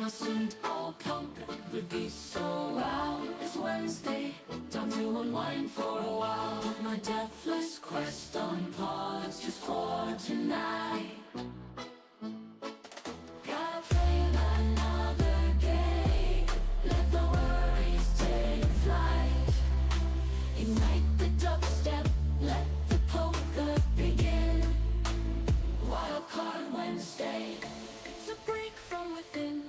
mustn't all come would be so wild. It's Wednesday, time to unwind for a while. Put my deathless quest on pause just for tonight. Gotta play another day, let the worries take flight. Ignite the dubstep, let the polka begin. Wildcard Wednesday, it's a break from within,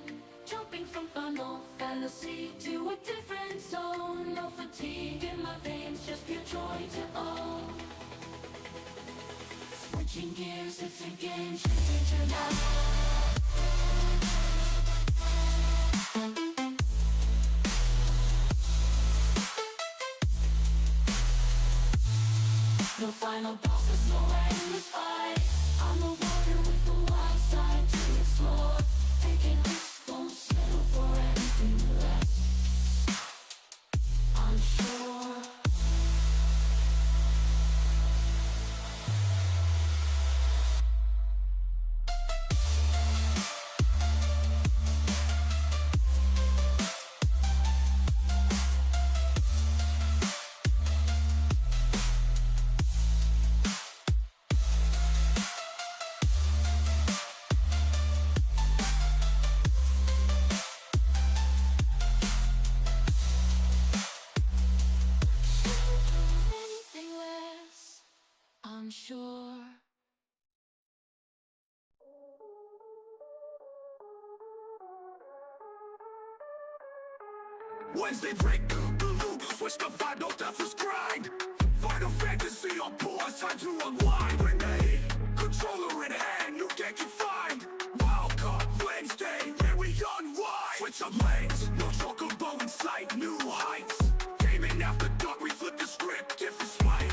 jumping from Final Fantasy to a different zone. No fatigue in my veins, just pure joy to own. Switching gears, it's a game changer now. No final bosses, no endless fight. I'm a warrior with a wild side to explore. Taking risks, won't settle for anything less. I'm sure. Anything less, I'm sure. Wednesday break the loop, switch the vibe, no deathless grind. Final Fantasy on pause, time to unwind. Grenade, controller in hand, you can't find. Wildcard Wednesday, here we unwind. Switch up lanes, no chocobo in sight, new heights. Gaming after dark, we flip the script, different spite.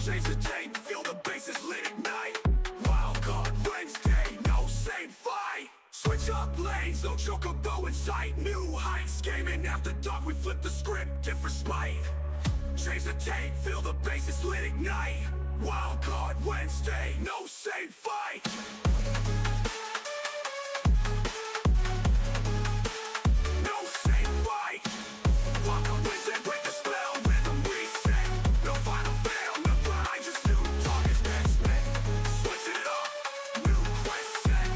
Change the tape, feel the bases lit ignite. Wildcard Wednesday, no same fight. Switch up lanes, no chocobo in sight, new heights. Gaming after dark, we flip the script, different spite. Change the tape, feel the bases lit ignite. Wildcard Wednesday, no same fight. No same fight. Wildcard Wednesday, break the spell, rhythm reset. No final fail, no blind, just new targets next man. Switch it up, new quest set.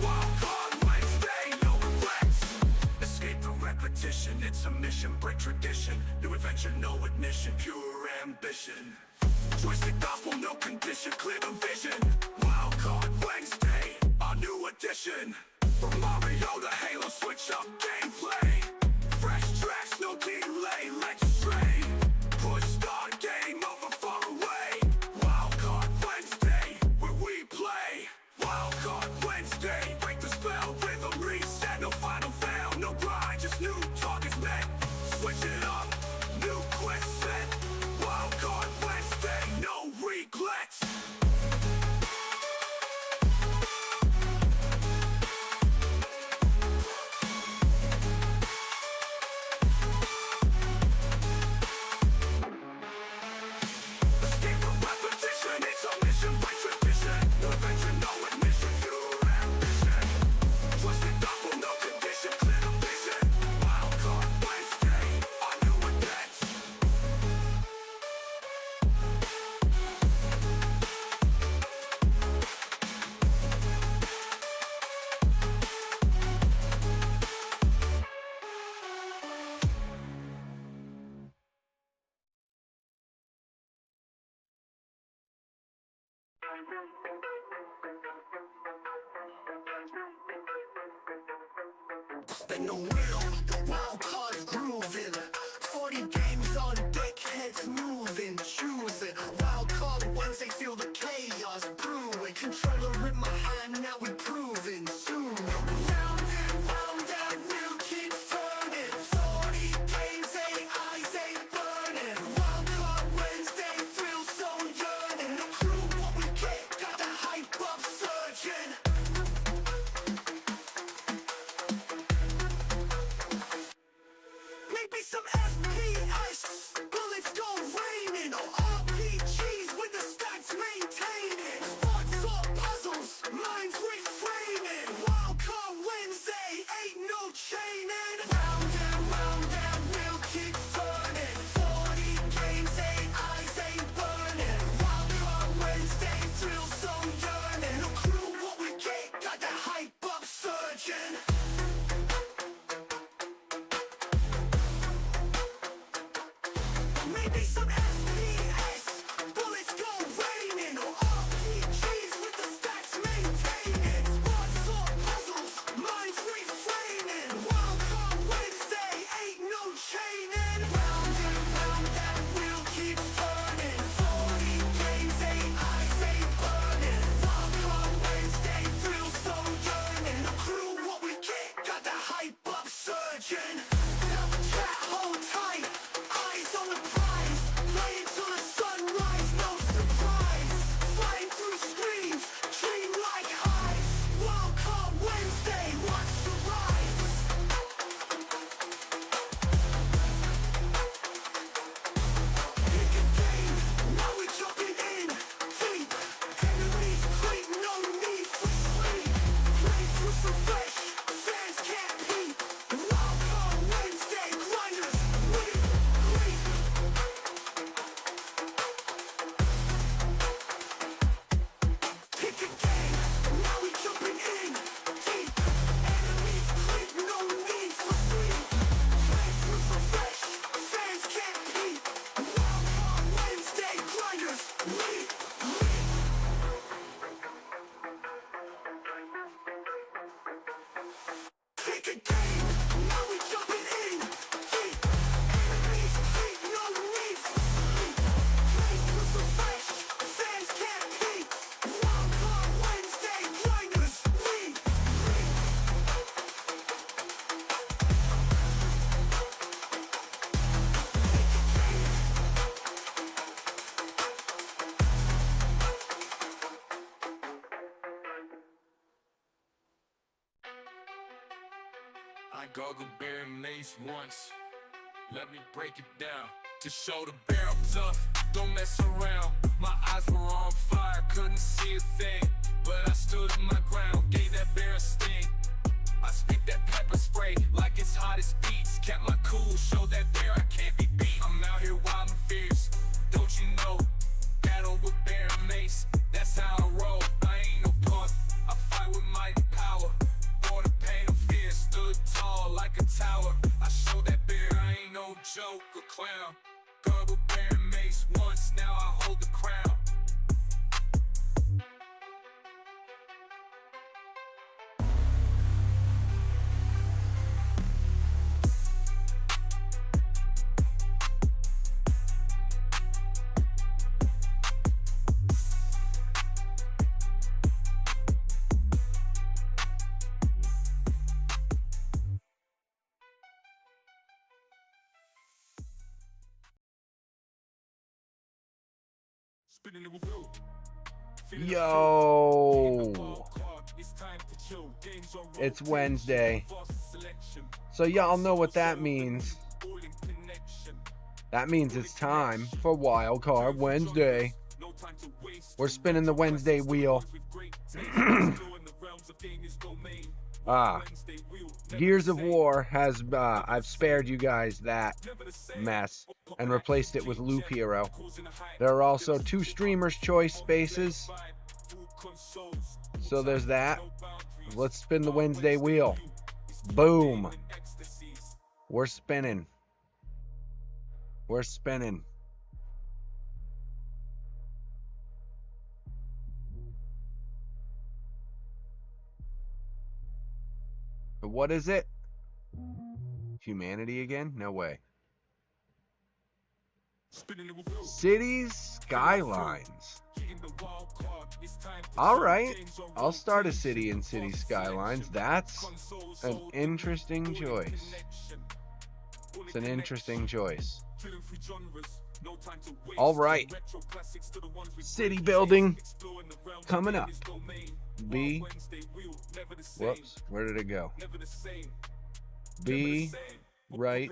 Wildcard Wednesday, no regrets. Escape the repetition, it's a mission, break tradition. New adventure, no admission, pure ambition. Twisted gospel, no condition, clear the vision. Wildcard Wednesday, our new addition. From Mario to Halo, switch up gameplay. Fresh tracks, no delay, let's stray. Push start, game over, far away. Wildcard Wednesday, where we play. Wildcard Wednesday, break the spell, rhythm reset. No final fail, no grind, just new targets met. Switch it up, new quest set. Wildcard Wednesday, no regrets. Escape from repetition, it's a mission, break tradition. No adventure, no admission, pure ambition. Twisted gospel, no condition, clear the vision. Wildcard Wednesday, our new advance. Spin the wheel, wild cards grooving. 40 games on deck, heads moving, choosing. Wild card Wednesday, feel the chaos brewing. Controller in my hand, now we proving soon. Round and round, that wheel keeps turning. 40 games, eyes ain't burning. Wild card Wednesday, thrill so yearning. No clue what we get, got the hype up surging. Maybe some FPS, bullets go raining. Oh, RPG I gargled bear mace once. Let me break it down. To show the bear I'm tough, don't mess around. My eyes were on fire, couldn't see a thing, but I stood my ground, gave that bear a sting. I spit that pepper spray like it's hot as beats. Kept my cool, showed that bear I can't be beat. I'm out here wild and fierce, don't you know? Battle with bear and mace, that's how I roll. I ain't no punk, I fight with might and power. For the pain and fear, stood tall like a tower. I showed that bear I ain't no joke or clown. Gargled bear and mace once, now I hold the crown. Yo, it's Wednesday, so y'all know what that means. That means it's time for Wildcard Wednesday. We're spinning the Wednesday wheel. Gears of War has, I've spared you guys that mess and replaced it with Loop Hero. There are also 2 Streamer's Choice spaces, so there's that. Let's spin the Wednesday wheel. Boom. We're spinning. We're spinning. But what is it? Humanity again? No way. Cities, skylines. Alright, I'll start a city in City Skylines. That's an interesting choice. It's an interesting choice. Alright, city building coming up. B, whoops, where did it go? B, right,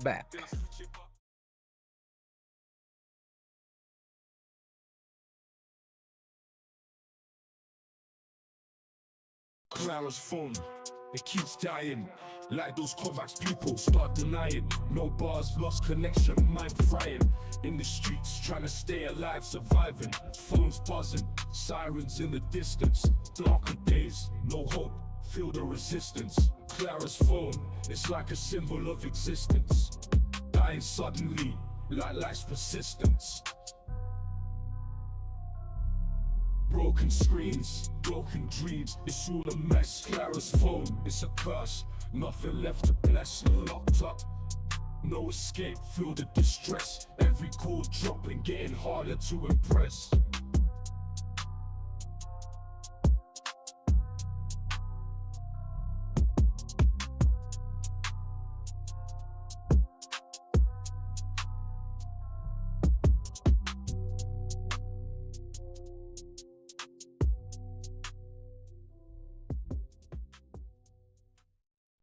back. Clara's phone, it keeps dying. Like those Kovacs pupils start denying. No bars, lost connection, mind frying. In the streets, trying to stay alive, surviving. Phones buzzing, sirens in the distance. Darker days, no hope, feel the resistance. Clara's phone, it's like a symbol of existence. Dying suddenly, like life's persistence. Broken screens, broken dreams, it's all a mess. Clara's phone, it's a curse. Nothing left to bless, locked up. No escape, feel the distress. Every call dropping, getting harder to impress.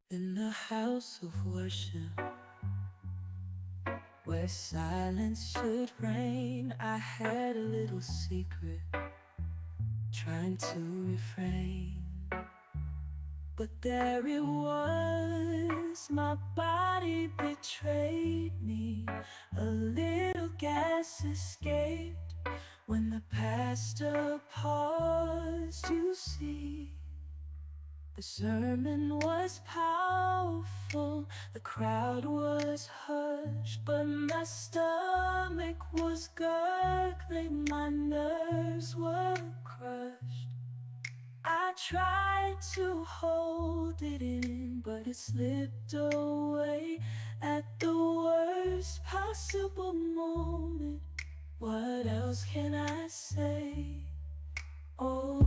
In the house of worship, where silence should reign, I had a little secret, trying to refrain. But there it was, my body betrayed me. A little gas escaped when the pastor paused, you see. The sermon was powerful, the crowd was hushed, but my stomach was gurgling, my nerves were crushed. I tried to hold it in, but it slipped away at the worst possible moment. What else can I say? Oh,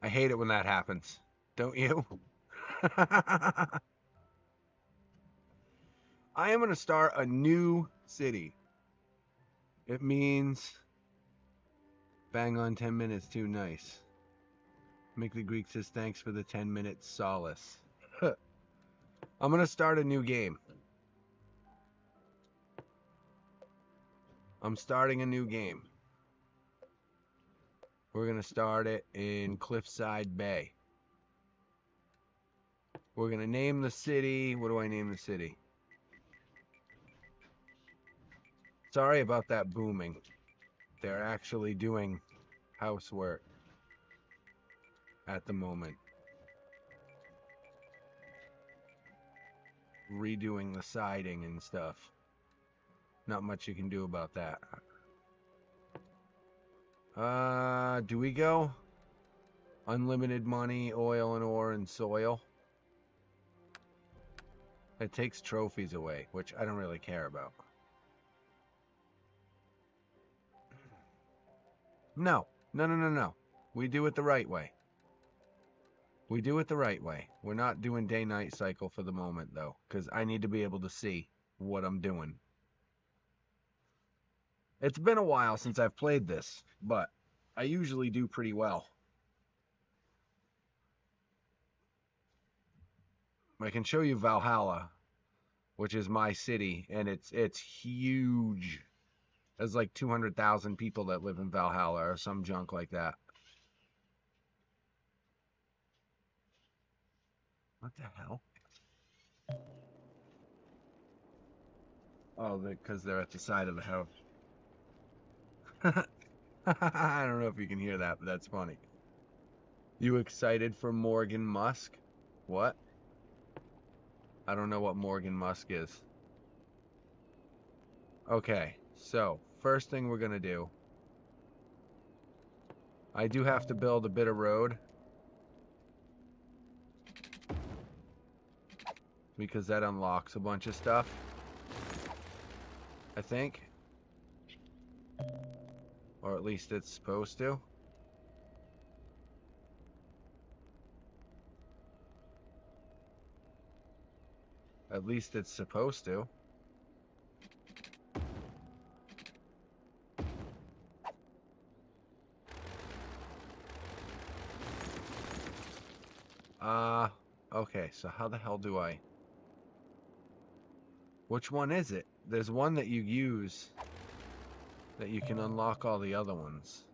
I hate it when that happens. Don't you? I am going to start a new city. It means Bang on 10 minutes too, nice. Make the Greek says thanks for the 10-minute solace. I'm gonna start a new game. I'm starting a new game. We're gonna start it in Cliffside Bay. We're gonna name the city. What do I name the city? Sorry about that booming. They're actually doing housework at the moment. Redoing the siding and stuff. Not much you can do about that. Do we go? Unlimited money, oil and ore, and soil. It takes trophies away, which I don't really care about. No. No. We do it the right way. We do it the right way. We're not doing day-night cycle for the moment, though, because I need to be able to see what I'm doing. It's been a while since I've played this, but I usually do pretty well. I can show you Valhalla, which is my city, and it's huge. There's like 200,000 people that live in Valhalla or some junk like that. What the hell? Oh, because they're at the side of the house. I don't know if you can hear that, but that's funny. You excited for Morgan Musk? What? I don't know what Morgan Musk is. Okay, so first thing we're gonna do. I do have to build a bit of road. Because that unlocks a bunch of stuff. I think. Or at least it's supposed to. At least it's supposed to. Okay, so how the hell do I... Which one is it? There's one that you use that you can unlock all the other ones.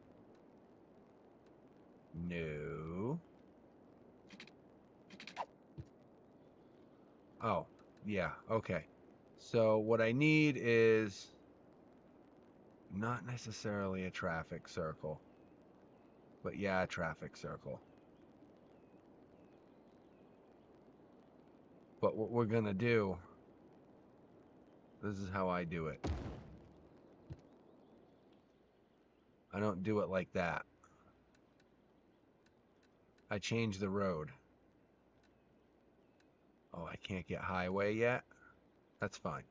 No. Oh, yeah, okay. So what I need is not necessarily a traffic circle, but yeah, a traffic circle. But what we're gonna do, this is how I do it. I don't do it like that. I change the road. Oh, I can't get highway yet? That's fine.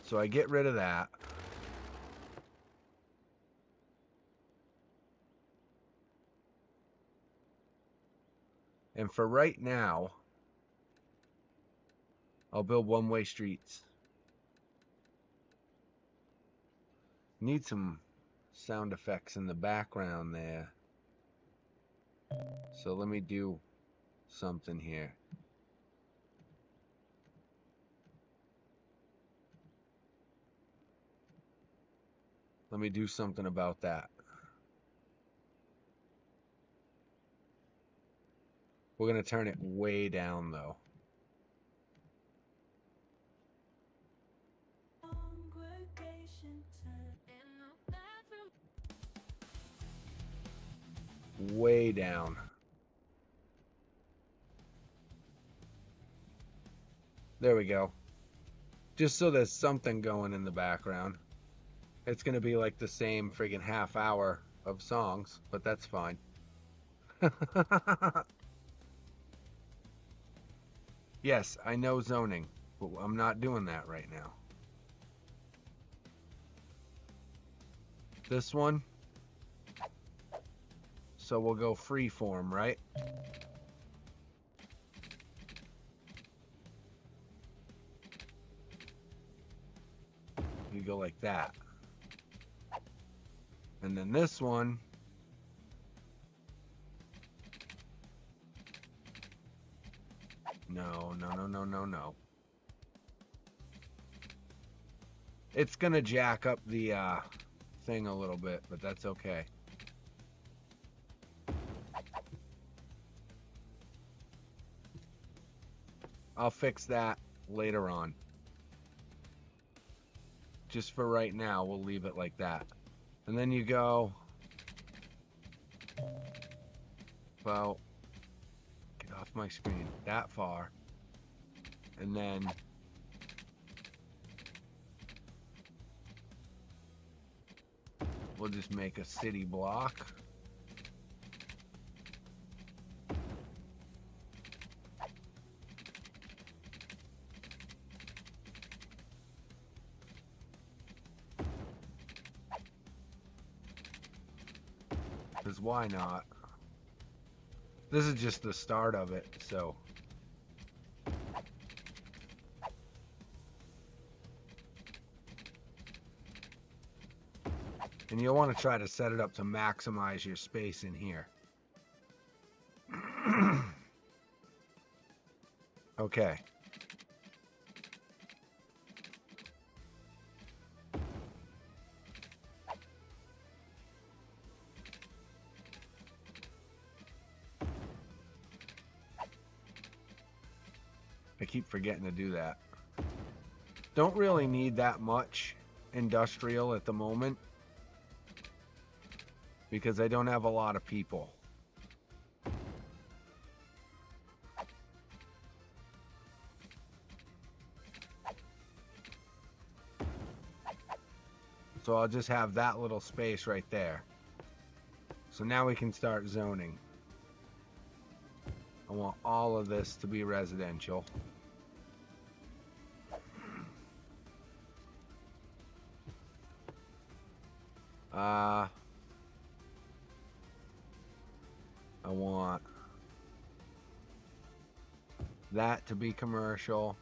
So I get rid of that. And for right now, I'll build one-way streets. Need some sound effects in the background there. So let me do something here. Let me do something about that. We're going to turn it way down, though. Way down. There we go. Just so there's something going in the background. It's going to be like the same friggin' half hour of songs, but that's fine. Yes, I know zoning, but I'm not doing that right now. This one. So we'll go freeform, right? we go like that. And then this one, no. It's gonna jack up the thing a little bit, but that's okay. I'll fix that later on. Just for right now, we'll leave it like that. And then you go about, get off my screen, that far. And then we'll just make a city block. Because why not? This is just the start of it, so. And you'll want to try to set it up to maximize your space in here. Okay. I keep forgetting to do that. Don't really need that much industrial at the moment because I don't have a lot of people. So I'll just have that little space right there. So now we can start zoning. I want all of this to be residential. I want that to be commercial.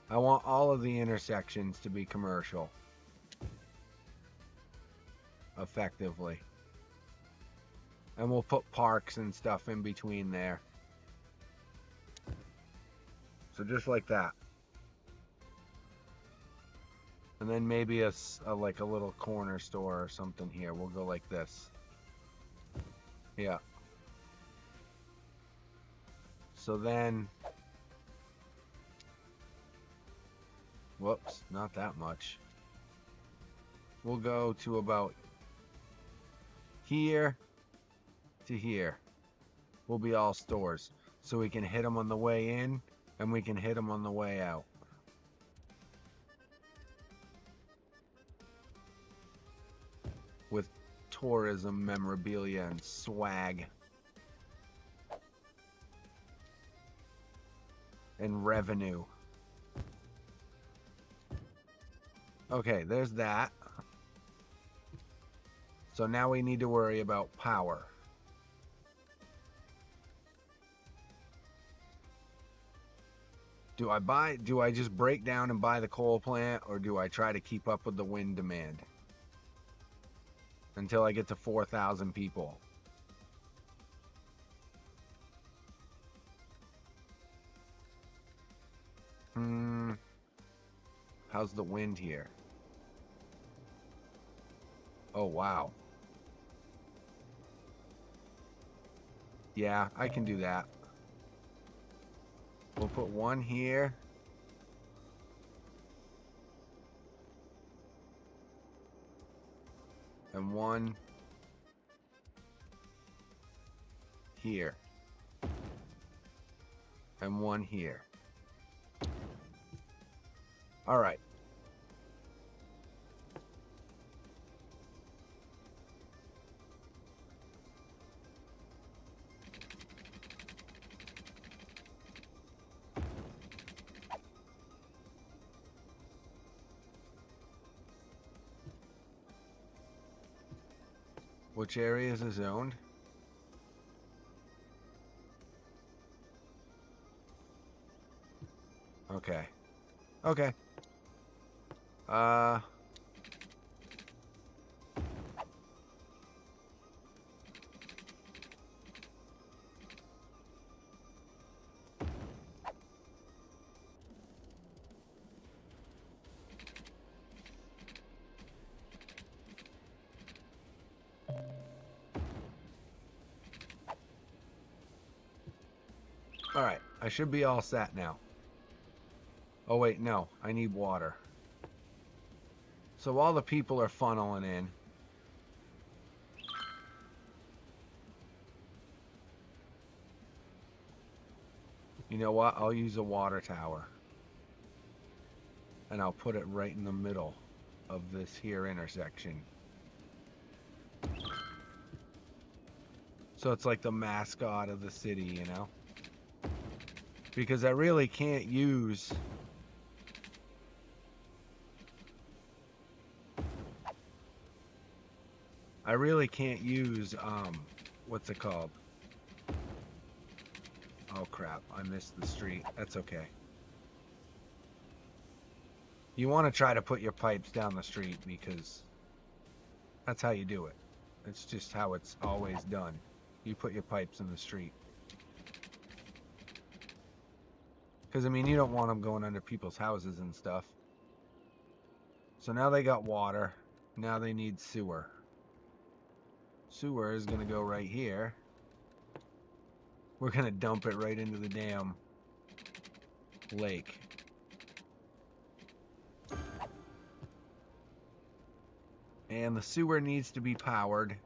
I want all of the intersections to be commercial. Effectively. And we'll put parks and stuff in between there. So just like that. And then maybe like a little corner store or something here. We'll go like this. Yeah. So then, whoops, not that much. We'll go to about here to here. Will be all stores. So we can hit them on the way in and we can hit them on the way out. With tourism, memorabilia, and swag. And revenue. Okay, there's that. So now we need to worry about power. Do I just break down and buy the coal plant, or do I try to keep up with the wind demand? Until I get to 4,000 people. How's the wind here? Oh, wow. Yeah, I can do that. We'll put one here. And one here. And one here. All right. Which areas are zoned? Okay. Okay. Uh... Alright, I should be all set now. Oh wait, no, I need water. So all the people are funneling in. You know what? I'll use a water tower. And I'll put it right in the middle of this here intersection. So it's like the mascot of the city, you know? Because I really can't use... I really can't use, what's it called? Oh crap, I missed the street. That's okay. You want to try to put your pipes down the street because that's how you do it. It's just how it's always done. You put your pipes in the street. Because, I mean, you don't want them going under people's houses and stuff. So now they got water. Now they need sewer. Sewer is going to go right here. We're going to dump it right into the damn lake. And the sewer needs to be powered.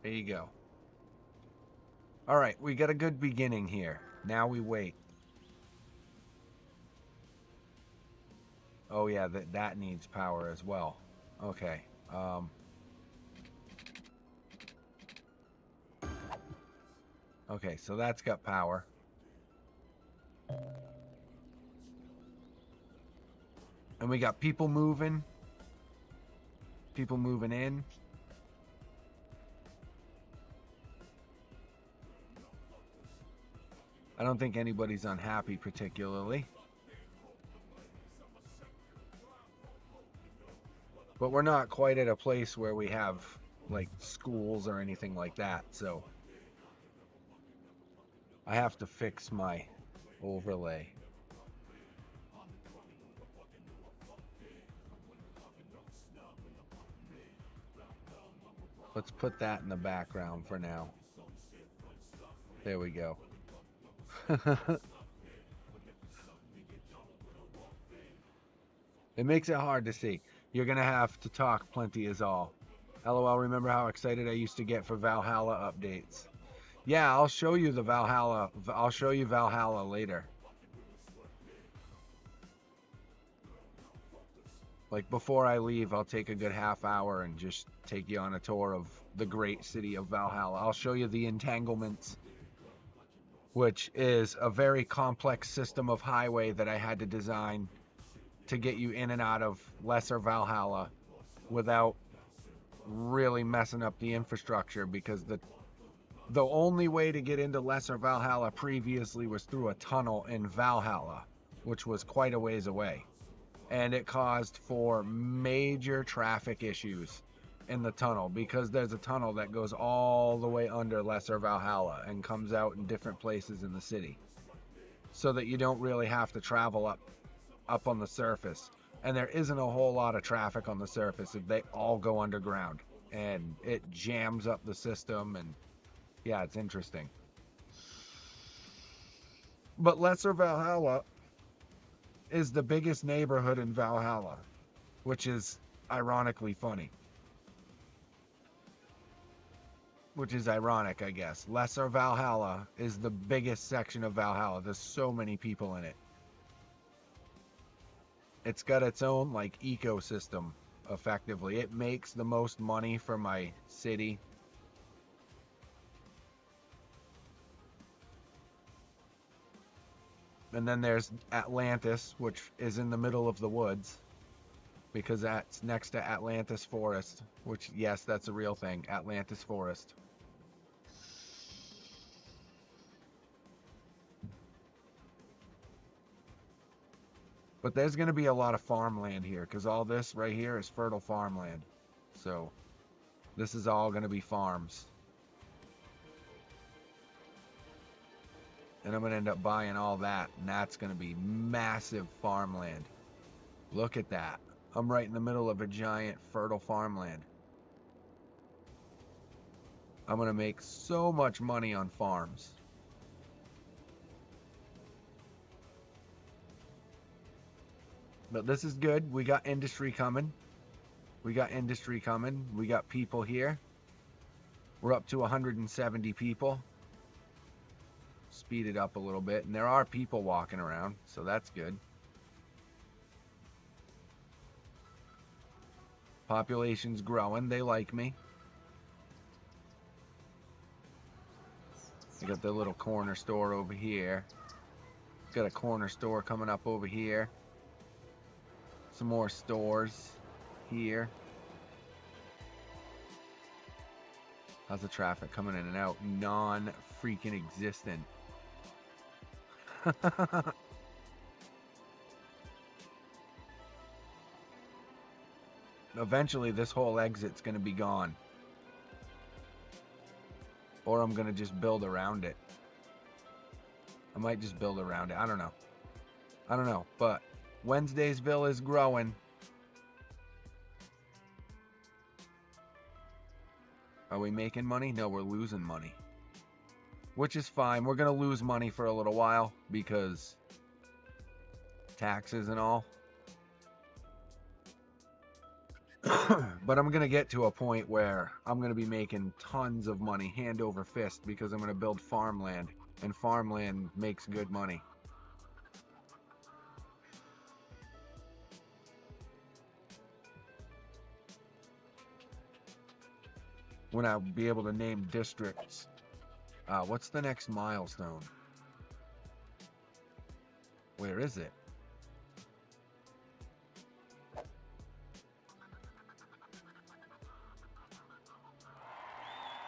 There you go. Alright, we got a good beginning here. Now we wait. Oh yeah, that needs power as well. Okay. Okay, so that's got power. And we got people moving. People moving in. I don't think anybody's unhappy particularly. But we're not quite at a place where we have like schools or anything like that, so I have to fix my overlay. Let's put that in the background for now. There we go. It makes it hard to see. You're gonna have to talk plenty is all. LOL, remember how excited I used to get for Valhalla updates? Yeah, I'll show you the Valhalla. I'll show you Valhalla later. Like before I leave, I'll take a good half hour and just take you on a tour of the great city of Valhalla. I'll show you the entanglements, which is a very complex system of highway that I had to design to get you in and out of Lesser Valhalla without really messing up the infrastructure, because the only way to get into Lesser Valhalla previously was through a tunnel in Valhalla, which was quite a ways away. And it caused for major traffic issues in the tunnel, because there's a tunnel that goes all the way under Lesser Valhalla and comes out in different places in the city, so that you don't really have to travel up on the surface. And there isn't a whole lot of traffic on the surface if they all go underground, and it jams up the system. And yeah, it's interesting. But Lesser Valhalla is the biggest neighborhood in Valhalla, which is ironically funny. Which is ironic, I guess. Lesser Valhalla is the biggest section of Valhalla. There's so many people in it. It's got its own, like, ecosystem, effectively. It makes the most money for my city. And then there's Atlantis, which is in the middle of the woods, because that's next to Atlantis Forest, which, yes, that's a real thing, Atlantis Forest. But there's going to be a lot of farmland here because all this right here is fertile farmland. So this is all going to be farms. And I'm going to end up buying all that. And that's going to be massive farmland. Look at that. I'm right in the middle of a giant fertile farmland. I'm going to make so much money on farms. But this is good. We got industry coming. We got industry coming. We got people here. We're up to 170 people. Speed it up a little bit. And there are people walking around, so that's good. Population's growing. They like me. They got their little corner store over here. Got a corner store coming up over here. Some more stores here. How's the traffic coming in and out? Non-freaking existent. Eventually this whole exit's going to be gone. Or I'm going to just build around it. I might just build around it. I don't know. I don't know. But Wednesdaysville is growing. Are we making money? No, we're losing money. Which is fine. We're going to lose money for a little while because taxes and all. But I'm going to get to a point where I'm going to be making tons of money hand over fist because I'm going to build farmland. And farmland makes good money. When I'll be able to name districts. What's the next milestone? Where is it?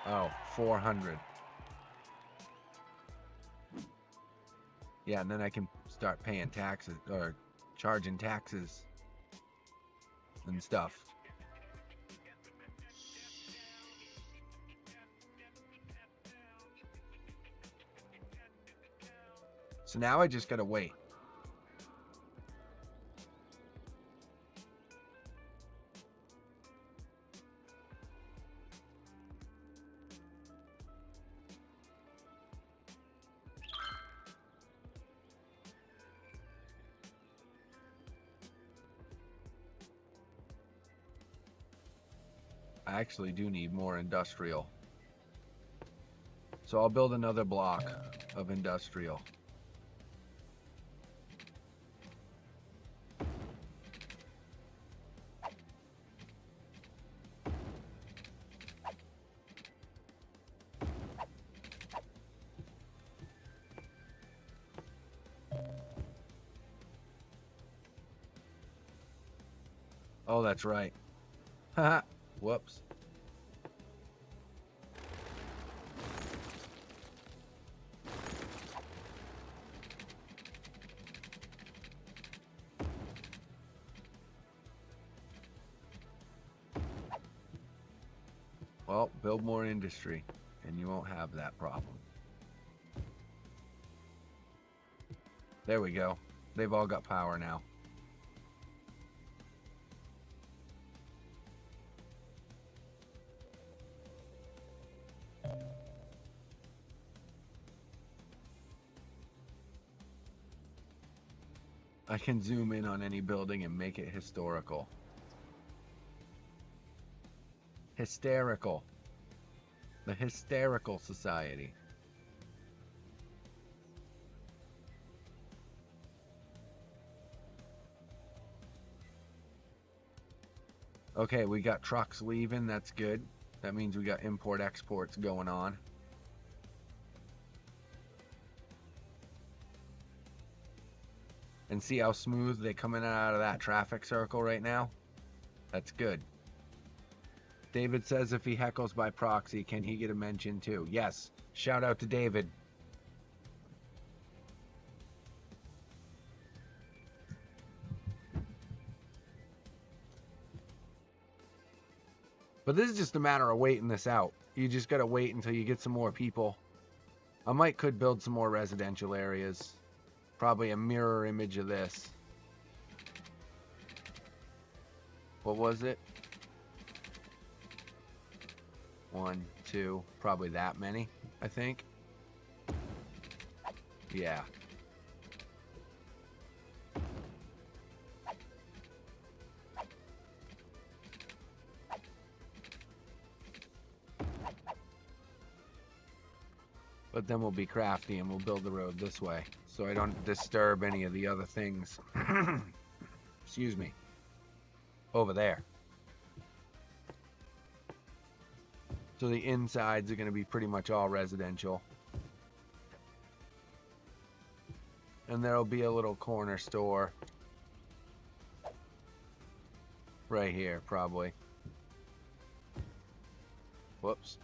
Oh, 400. Yeah, and then I can start paying taxes or charging taxes and stuff. So now I just gotta wait. I actually do need more industrial. So I'll build another block of industrial. Oh, that's right. Haha. Whoops. Well, build more industry, and you won't have that problem. There we go. They've all got power now. I can zoom in on any building and make it historical. Hysterical. The Hysterical Society. Okay, we got trucks leaving. That's good. That means we got import-exports going on. And see how smooth they come in and out of that traffic circle right now? That's good. David says if he heckles by proxy, can he get a mention too? Yes. Shout out to David. But this is just a matter of waiting this out. You just gotta wait until you get some more people. I could build some more residential areas. Probably a mirror image of this. What was it? 1, 2, probably that many, I think. Yeah. But then we'll be crafty and we'll build the road this way, so I don't disturb any of the other things. Excuse me. Over there. So the insides are going to be pretty much all residential. And there'll be a little corner store right here, probably. Whoops.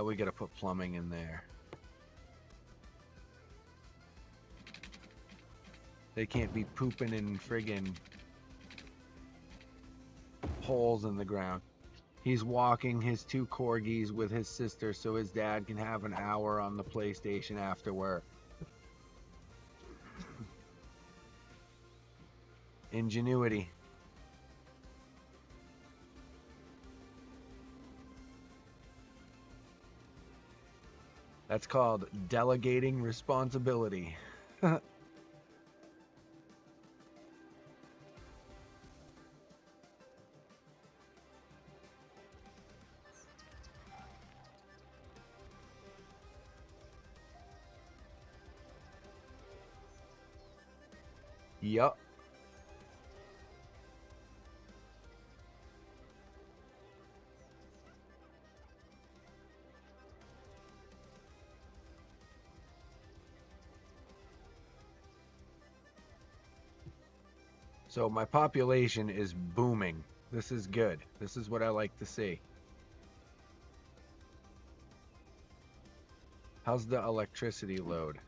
We gotta put plumbing in there. They can't be pooping in friggin' holes in the ground. He's walking his 2 corgis with his sister so his dad can have an hour on the PlayStation after work. Ingenuity. That's called delegating responsibility. Yup. So my population is booming. This is good. This is what I like to see. How's the electricity load?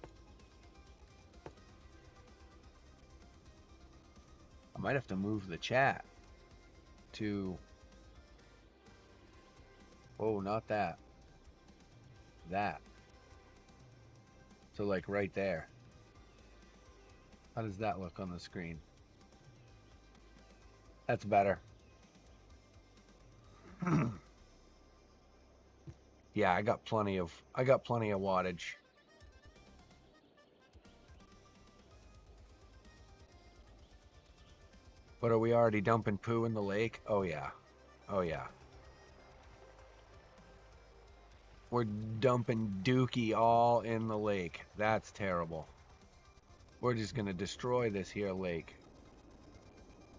I might have to move the chat to... Oh, not that. That. So like right there. How does that look on the screen? That's better. Yeah, I got plenty of wattage. But are we already dumping poo in the lake? Oh yeah. Oh yeah. We're dumping dookie all in the lake. That's terrible. We're just gonna destroy this here lake.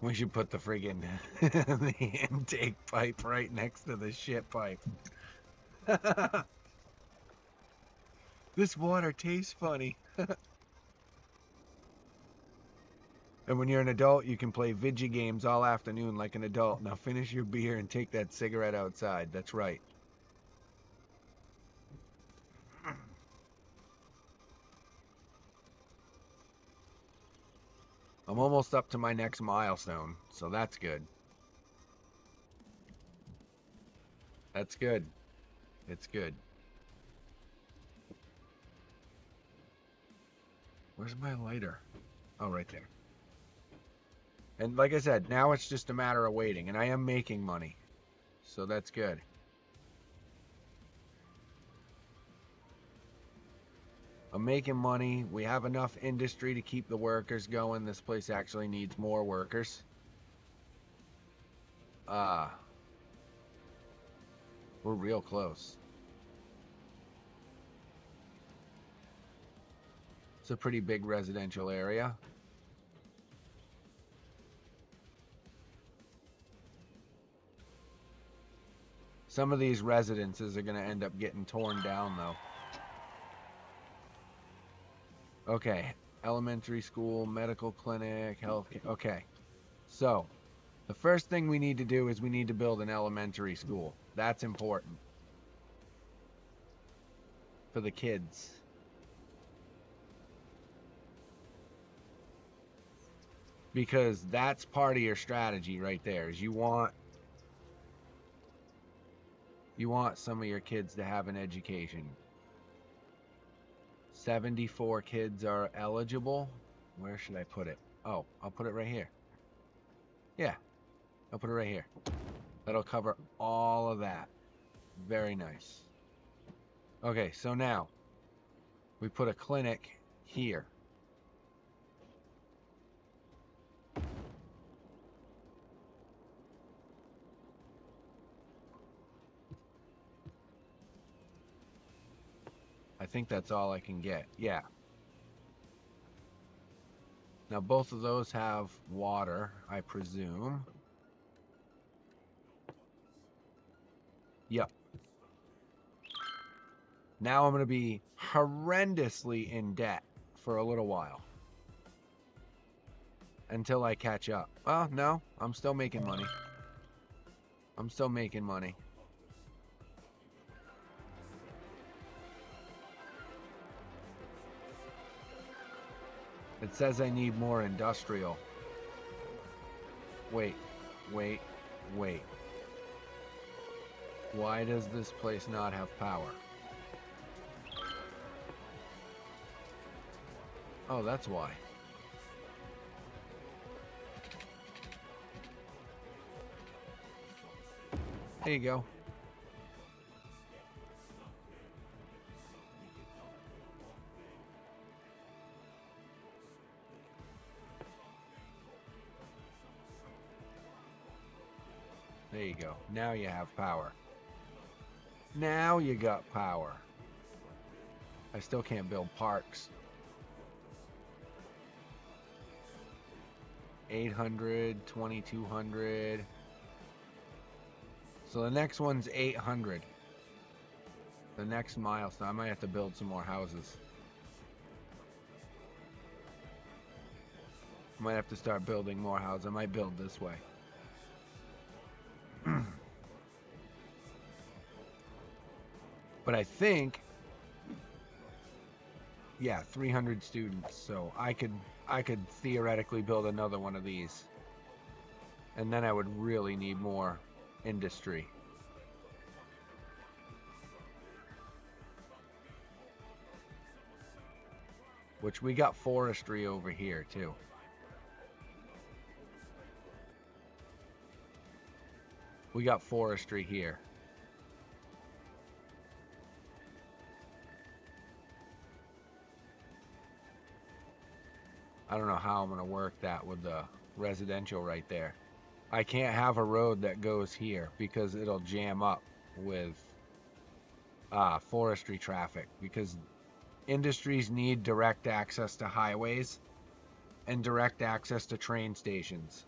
We should put the friggin' the intake pipe right next to the shit pipe. This water tastes funny. And when you're an adult, you can play video games all afternoon like an adult. Now finish your beer and take that cigarette outside. That's right. I'm almost up to my next milestone, so that's good. That's good. It's good. Where's my lighter? Oh, right there. And like I said, now it's just a matter of waiting, and I am making money, so that's good. I'm making money. We have enough industry to keep the workers going. This place actually needs more workers. We're real close. It's a pretty big residential area. Some of these residences are going to end up getting torn down, though. Okay, elementary school, medical clinic, health. Okay, so the first thing we need to do is we need to build an elementary school. That's important. for the kids. Because that's part of your strategy right there, is you want some of your kids to have an education. 74 kids are eligible. Where should I put it? Oh, I'll put it right here. Yeah, I'll put it right here. That'll cover all of that. Very nice. Okay, so now we put a clinic here. I think that's all I can get. Yeah. Now both of those have water, I presume. Yep. Now I'm going to be horrendously in debt for a little while. Until I catch up. Well, no, I'm still making money. I'm still making money. It says I need more industrial. Wait. Why does this place not have power? Oh, that's why. There you go. There you go. Now you have power. Now you got power. I still can't build parks. 800, 2200. So the next one's 800. The next milestone. I might have to build some more houses. I might have to start building more houses. I might build this way. But I think, yeah, 300 students. So I could theoretically build another one of these. And then I would really need more industry. Which we got forestry over here too. We got forestry here. I don't know how I'm going to work that with the residential right there. I can't have a road that goes here because it'll jam up with forestry traffic, because industries need direct access to highways and direct access to train stations.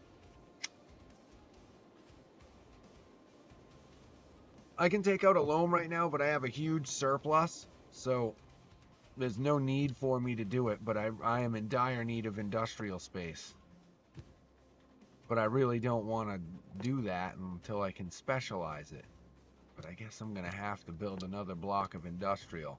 I can take out a loan right now, but I have a huge surplus, so there's no need for me to do it, but I am in dire need of industrial space. But I really don't want to do that until I can specialize it. But I guess I'm going to have to build another block of industrial.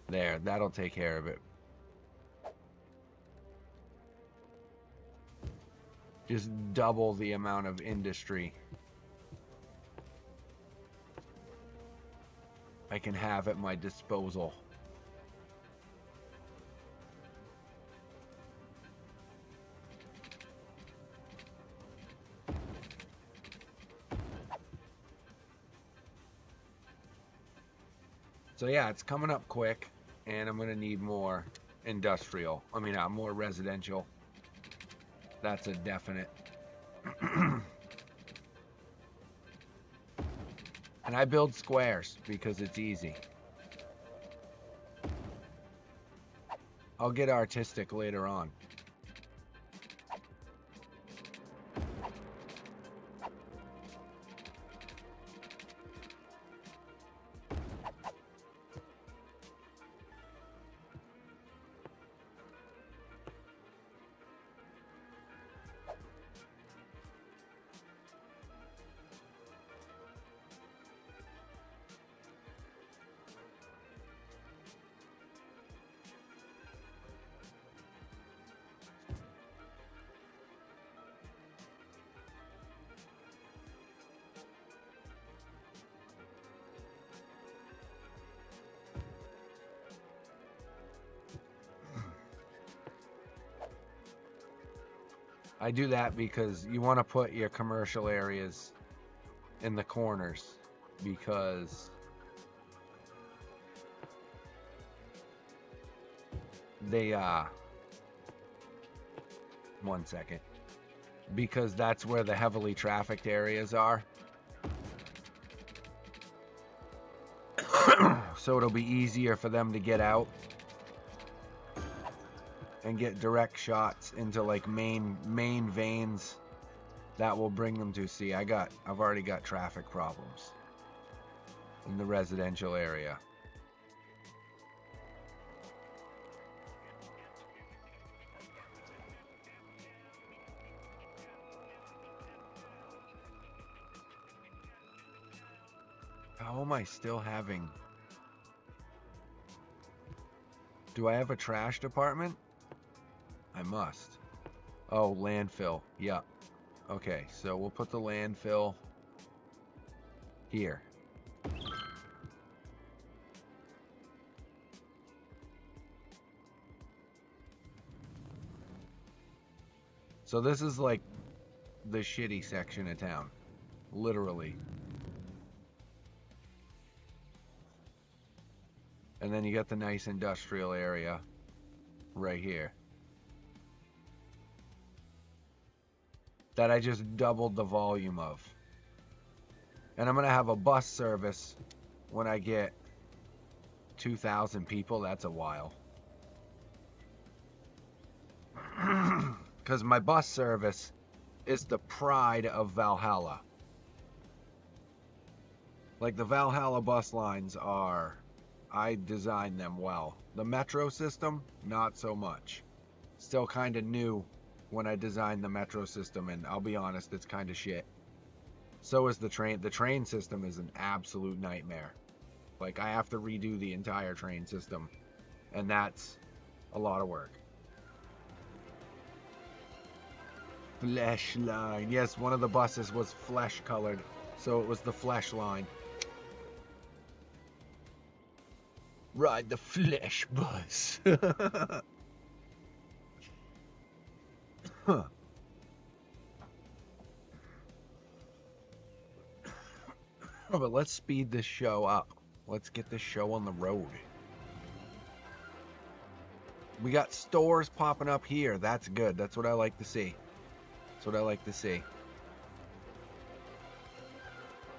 There, that'll take care of it. Just double the amount of industry I can have at my disposal. So yeah, it's coming up quick, and I'm gonna need more industrial. I mean, more residential. That's a definite. And I build squares because it's easy. I'll get artistic later on. I do that because you want to put your commercial areas in the corners, because they one second, because that's where the heavily trafficked areas are. So it'll be easier for them to get out and get direct shots into like main veins that will bring them to. See, I've already got traffic problems in the residential area. How am I still having... Do I have a trash department? I must. Oh, landfill. Yep. Okay, so we'll put the landfill here. So this is like the shitty section of town. Literally. And then you got the nice industrial area right here that I just doubled the volume of. And I'm going to have a bus service when I get 2,000 people. That's a while. Because my bus service is the pride of Valhalla. Like, the Valhalla bus lines are... I designed them well. The metro system, not so much. Still kind of new when I designed the metro system, and I'll be honest, it's kind of shit. So is the train. The train system is an absolute nightmare. Like, I have to redo the entire train system, and that's a lot of work. Flesh line. Yes, one of the buses was flesh colored, so it was the flesh line. Ride the flesh bus. Huh. Oh, but let's speed this show up. Let's get this show on the road. We got stores popping up here. That's good. That's what I like to see. That's what I like to see.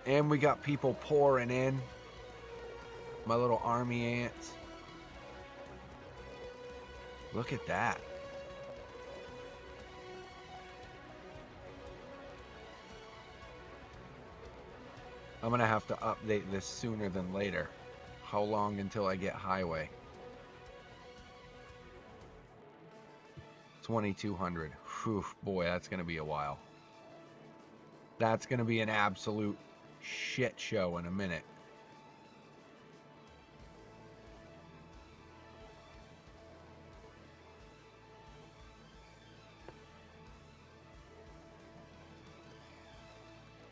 And we got people pouring in. My little army ants. Look at that. I'm gonna have to update this sooner than later. How long until I get highway? 2200. Whew, boy, that's gonna be a while. That's gonna be an absolute shit show in a minute.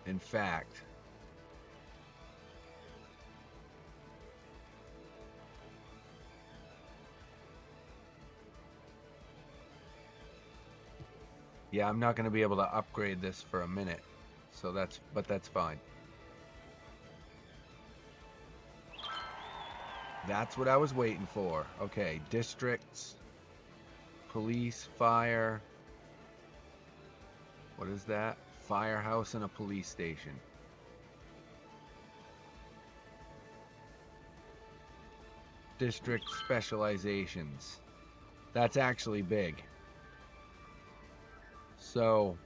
In fact, yeah, I'm not going to be able to upgrade this for a minute, so that's fine. That's what I was waiting for. Okay, districts, police, fire. What is that? Firehouse and a police station. District specializations. That's actually big. So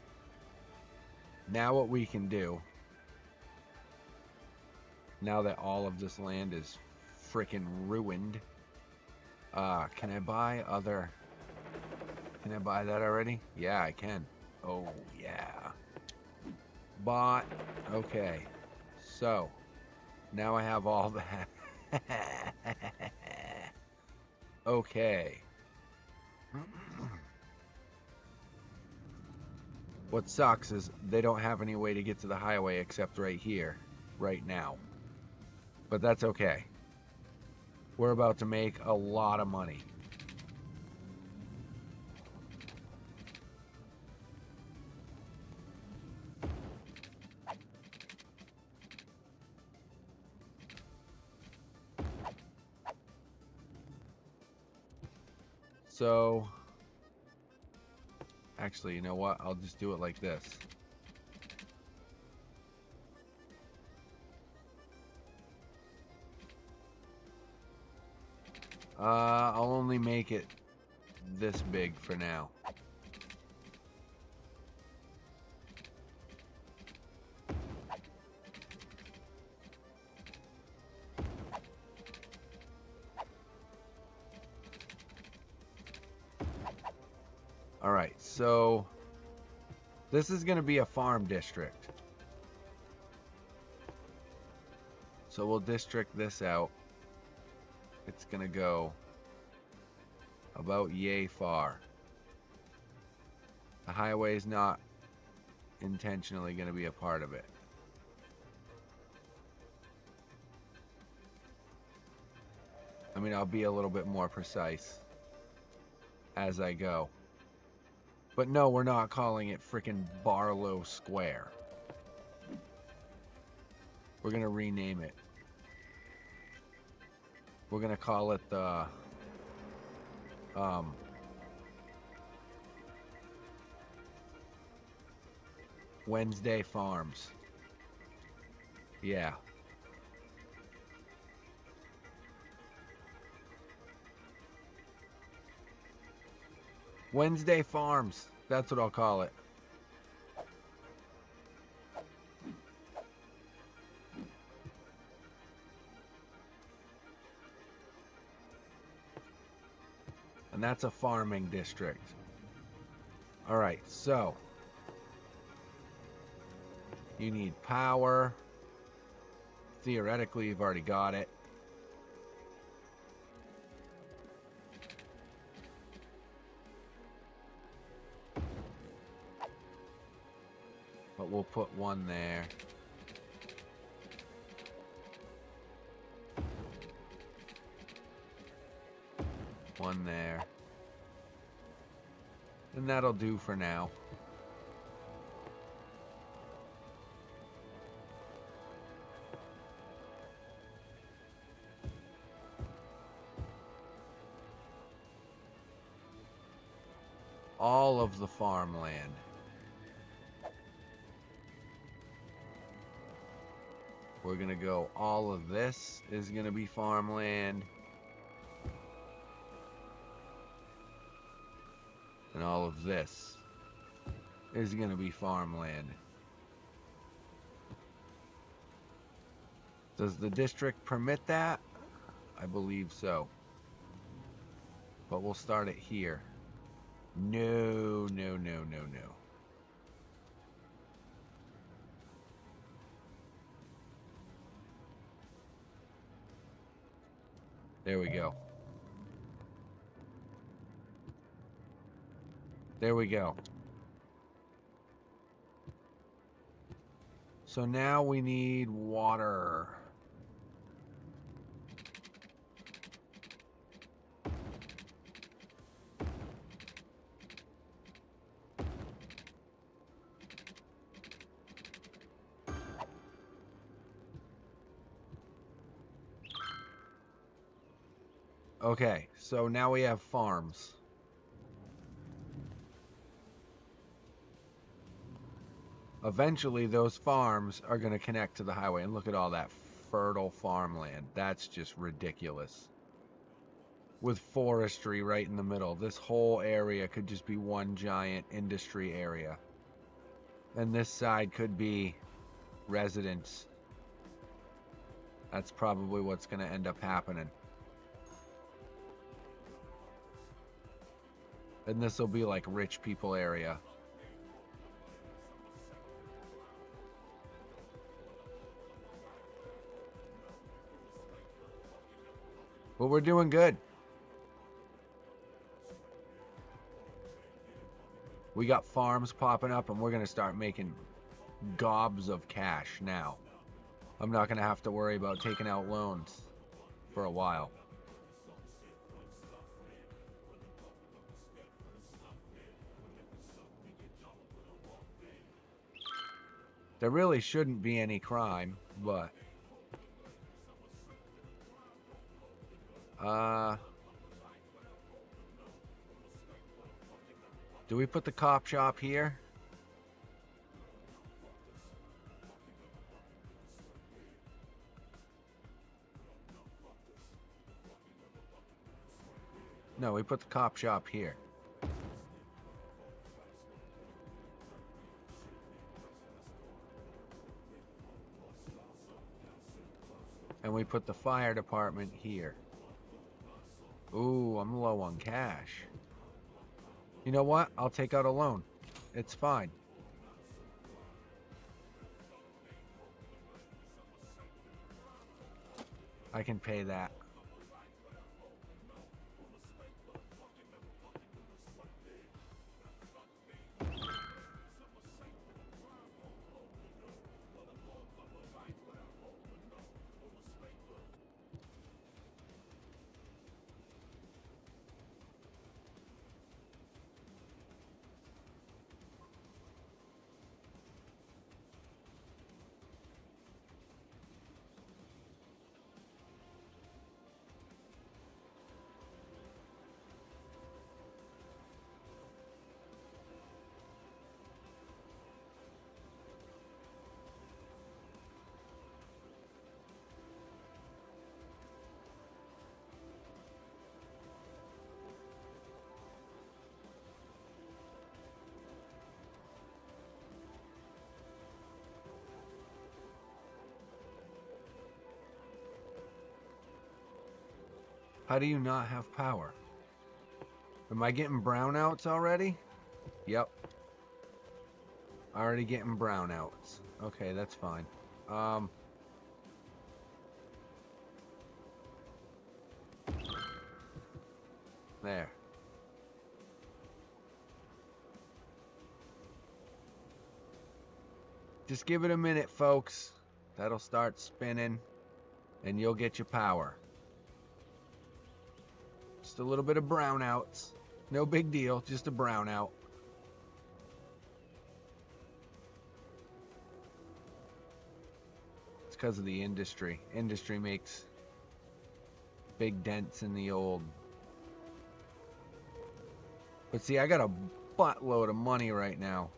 now what we can do, now that all of this land is freaking ruined, can I buy other... Can I buy that already? Yeah, I can. Oh, yeah. Bought. Okay. So, now I have all that. Okay. What sucks is they don't have any way to get to the highway except right here, right now. But that's okay. We're about to make a lot of money. So, actually, you know what? I'll just do it like this. I'll only make it this big for now. Alright, so this is going to be a farm district. So we'll district this out. It's going to go about yay far. The highway is not intentionally going to be a part of it. I mean, I'll be a little bit more precise as I go. But no, we're not calling it frickin' Barlow Square. We're gonna rename it. We're gonna call it the Wednesday Farms. Yeah. Wednesday Farms. That's what I'll call it. And that's a farming district. Alright, so you need power. Theoretically, you've already got it. But we'll put one there. One there. And that'll do for now. All of the farmland. We're gonna go, all of this is gonna be farmland. And all of this is gonna be farmland. Does the district permit that? I believe so. But we'll start it here. No, no, no, no, no. There we go. There we go. So now we need water. Okay, so now we have farms. Eventually, those farms are going to connect to the highway. And look at all that fertile farmland. That's just ridiculous. With forestry right in the middle. This whole area could just be one giant industry area. And this side could be residents. That's probably what's going to end up happening. And this will be like rich people area. But we're doing good. We got farms popping up and we're going to start making gobs of cash now. I'm not going to have to worry about taking out loans for a while. There really shouldn't be any crime, but Do we put the cop shop here? No, we put the cop shop here. And we put the fire department here. Ooh, I'm low on cash. You know what? I'll take out a loan. It's fine. I can pay that. How do you not have power? Am I getting brownouts already? Yep. Already getting brownouts. Okay, that's fine. There. Just give it a minute, folks. That'll start spinning, and you'll get your power. Just a little bit of brownouts. No big deal, just a brownout. It's because of the industry. Industry makes big dents in the old. But see, I got a buttload of money right now.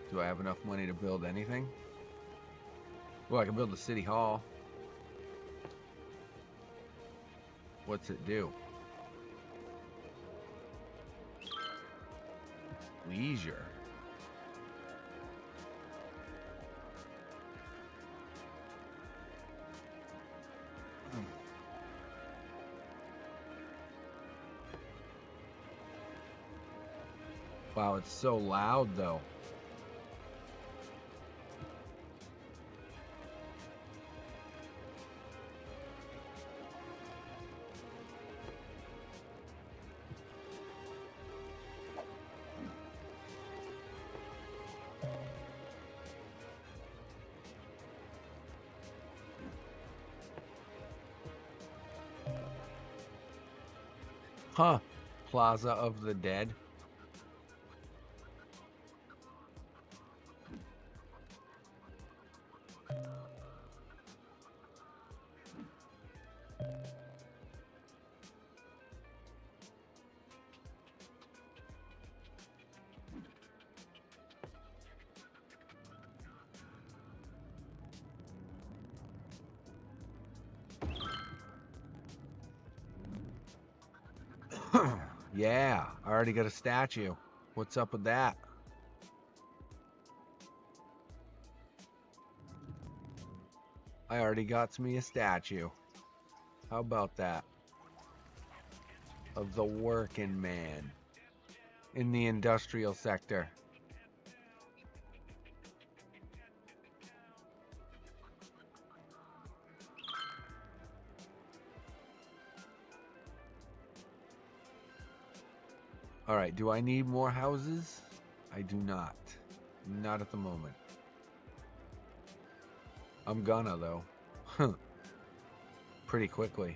Do I have enough money to build anything? Well, I can build a city hall. What's it do? Leisure. Wow, it's so loud though. Huh. Plaza of the Dead. Yeah, I already got a statue. What's up with that? I already got me a statue. How about that? Of the working man in the industrial sector. Alright, do I need more houses? I do not. Not at the moment. I'm gonna, though. Pretty quickly.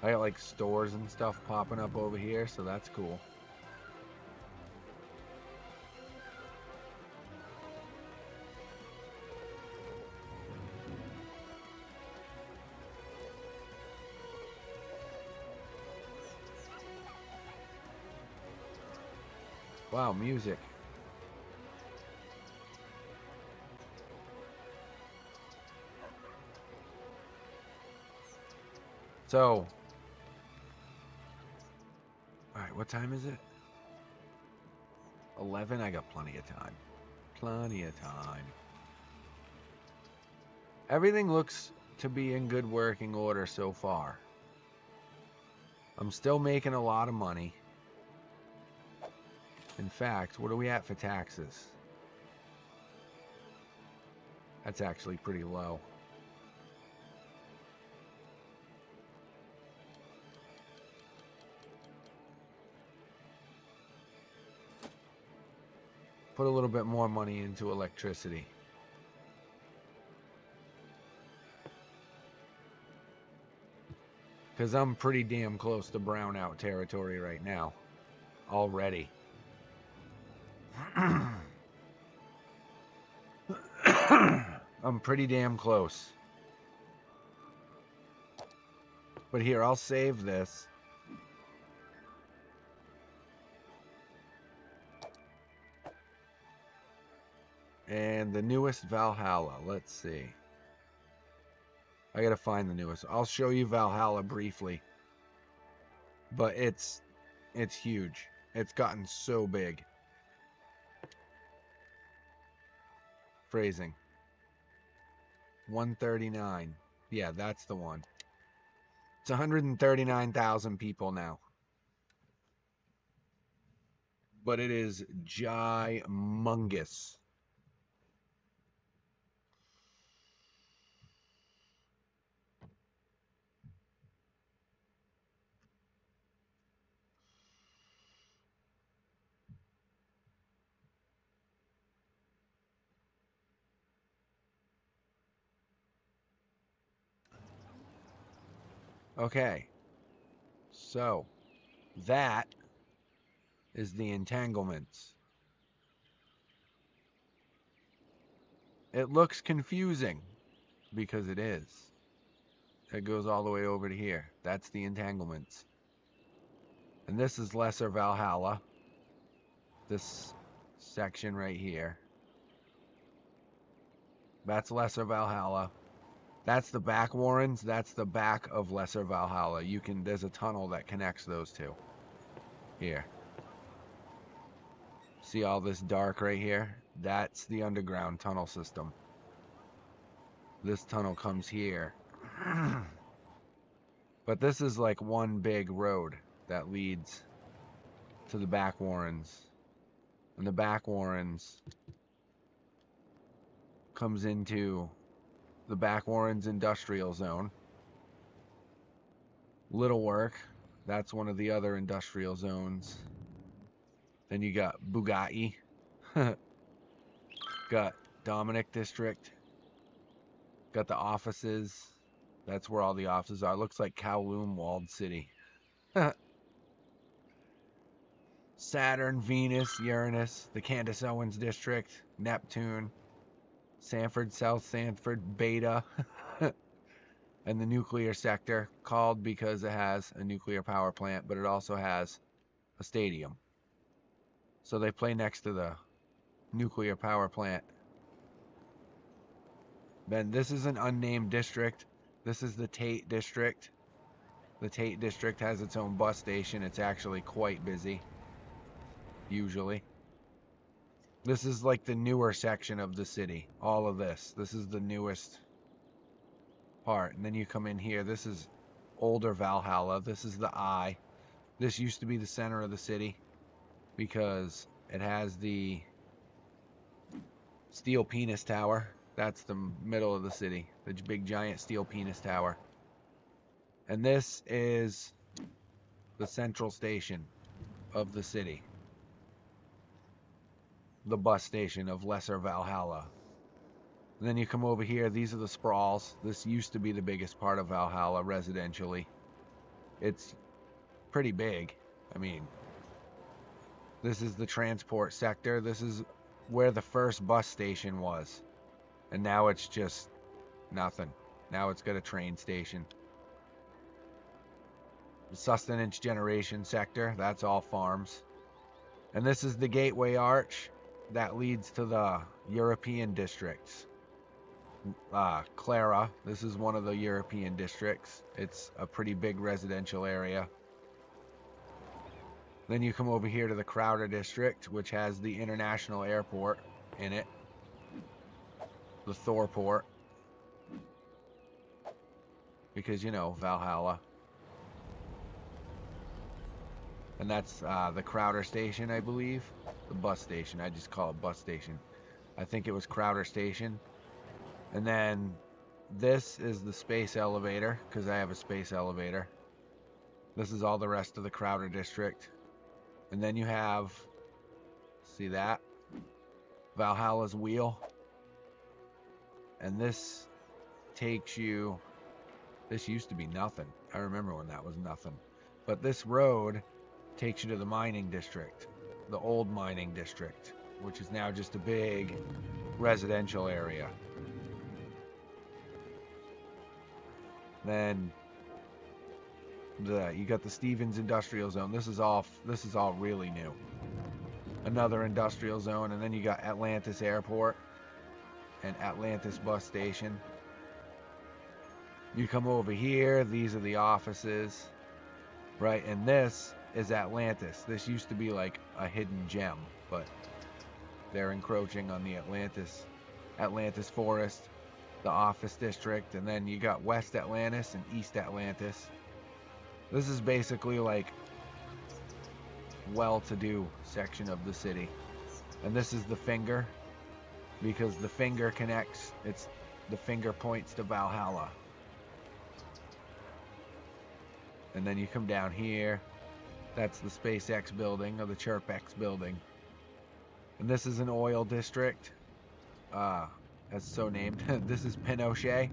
I got like stores and stuff popping up over here, so that's cool. Wow, music. So, alright, what time is it? 11? I got plenty of time. Plenty of time. Everything looks to be in good working order so far. I'm still making a lot of money. In fact, what are we at for taxes? That's actually pretty low. Put a little bit more money into electricity. Because I'm pretty damn close to brownout territory right now. Already. I'm pretty damn close. But here, I'll save this. And the newest Valhalla. Let's see. I gotta find the newest. I'll show you Valhalla briefly. But it's huge. It's gotten so big. Phrasing. 139. Yeah, that's the one. It's 139,000 people now. But it is gymongous. Okay, so that is the entanglements. It looks confusing because it is. It goes all the way over to here. That's the entanglements. And this is Lesser Valhalla. This section right here. That's Lesser Valhalla. That's the back Warrens. That's the back of Lesser Valhalla. There's a tunnel that connects those two. Here. See all this dark right here? That's the underground tunnel system. This tunnel comes here. But this is like one big road that leads to the back Warrens. And the back Warrens comes into the back Warrens industrial zone. Little Work, that's one of the other industrial zones. Then you got Bugatti. Got Dominic District. Got the offices. That's where all the offices are. Looks like Kowloon Walled City. Saturn, Venus, Uranus, the Candace Owens District, Neptune, Sanford, South Sanford, Beta, and the nuclear sector, called because it has a nuclear power plant, but it also has a stadium. So they play next to the nuclear power plant. Then this is an unnamed district. This is the Tate District. The Tate District has its own bus station. It's actually quite busy, usually. This is like the newer section of the city. All of this. This is the newest part. And then you come in here. This is older Valhalla. This is the Eye. This used to be the center of the city because it has the steel penis tower. That's the middle of the city. The big giant steel penis tower. And this is the central station of the city. The bus station of Lesser Valhalla. And then you come over here. These are the sprawls. This used to be the biggest part of Valhalla residentially. it's pretty big. I mean, this is the transport sector. This is where the first bus station was. And now it's just nothing. Now it's got a train station. The sustenance generation sector, that's all farms. And this is the gateway arch that leads to the European districts. Clara, this is one of the European districts. It's a pretty big residential area. Then you come over here to the Crowder district, which has the international airport in it. The Thorport. Because, you know, Valhalla. And that's the Crowder station, I believe. The bus station. I just call it bus station. I think it was Crowder station. And then this is the space elevator, because I have a space elevator. This is all the rest of the Crowder district. And then you have, see that? Valhalla's wheel. And this takes you, this used to be nothing. I remember when that was nothing. But this road takes you to the mining district, the old mining district, which is now just a big residential area. Then you got the Stevens Industrial Zone. This is all really new. Another industrial zone, and then you got Atlantis Airport and Atlantis Bus Station. You come over here, these are the offices, right? And this is Atlantis. This used to be like a hidden gem, but they're encroaching on the Atlantis Forest, the office district, and then you got West Atlantis and East Atlantis. This is basically like well-to-do section of the city. And this is the finger, because the finger connects, the finger points to Valhalla. And then you come down here, that's the SpaceX building, or the ChirpX building. And this is an oil district, as so named. This is Pinochet.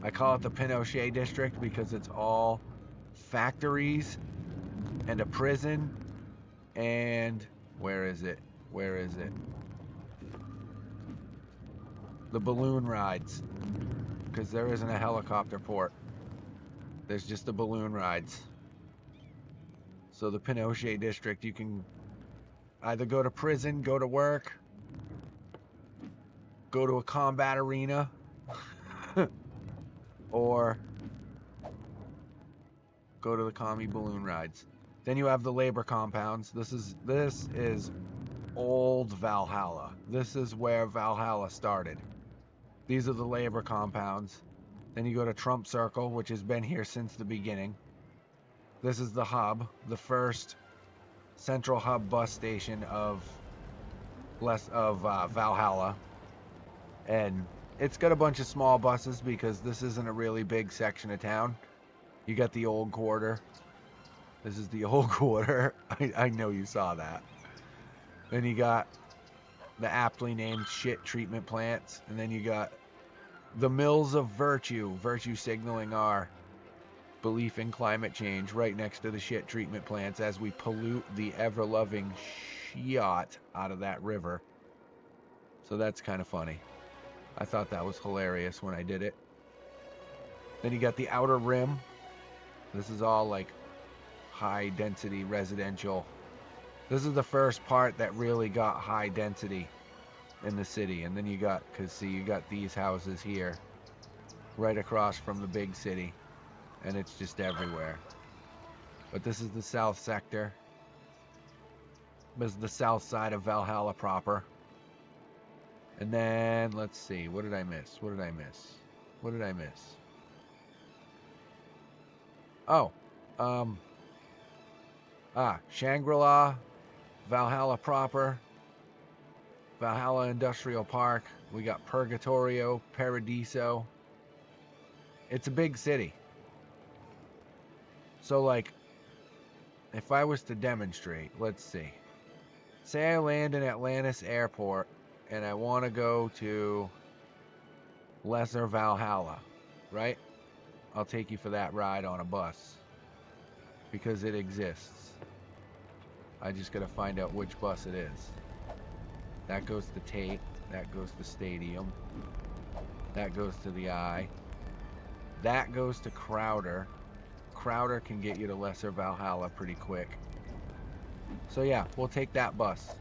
I call it the Pinochet district because it's all factories and a prison and where is it? The balloon rides, because there isn't a helicopter port. There's just the balloon rides. So the Pinochet district, you can either go to prison, go to work, go to a combat arena, or go to the commie balloon rides. Then you have the labor compounds. This is old Valhalla. This is where Valhalla started. These are the labor compounds. Then you go to Trump Circle, which has been here since the beginning. This is the hub, the first central hub bus station of Valhalla. And it's got a bunch of small buses because this isn't a really big section of town. You got the old quarter. This is the old quarter. I know you saw that. Then you got the aptly named shit treatment plants. And then you got the mills of virtue signaling our belief in climate change right next to the shit treatment plants as we pollute the ever-loving shit out of that river. So that's kind of funny. I thought that was hilarious when I did it. Then you got the outer rim. This is all like high density residential. This is the first part that really got high density in the city. And then you got, you got these houses here right across from the big city, and it's just everywhere. But this is the south sector. This is the south side of Valhalla proper. And then let's see, what did I miss? Oh, Shangri-La, Valhalla proper, Valhalla Industrial Park. We got Purgatorio, Paradiso. It's a big city. So like, if I was to demonstrate, let's see. Say I land in Atlantis Airport and I want to go to Lesser Valhalla, right? I'll take you for that ride on a bus. because it exists. I just gotta find out which bus it is. That goes to Tate. That goes to Stadium. That goes to the I. That goes to Crowder. Crowder can get you to Lesser Valhalla pretty quick. So yeah, we'll take that bus.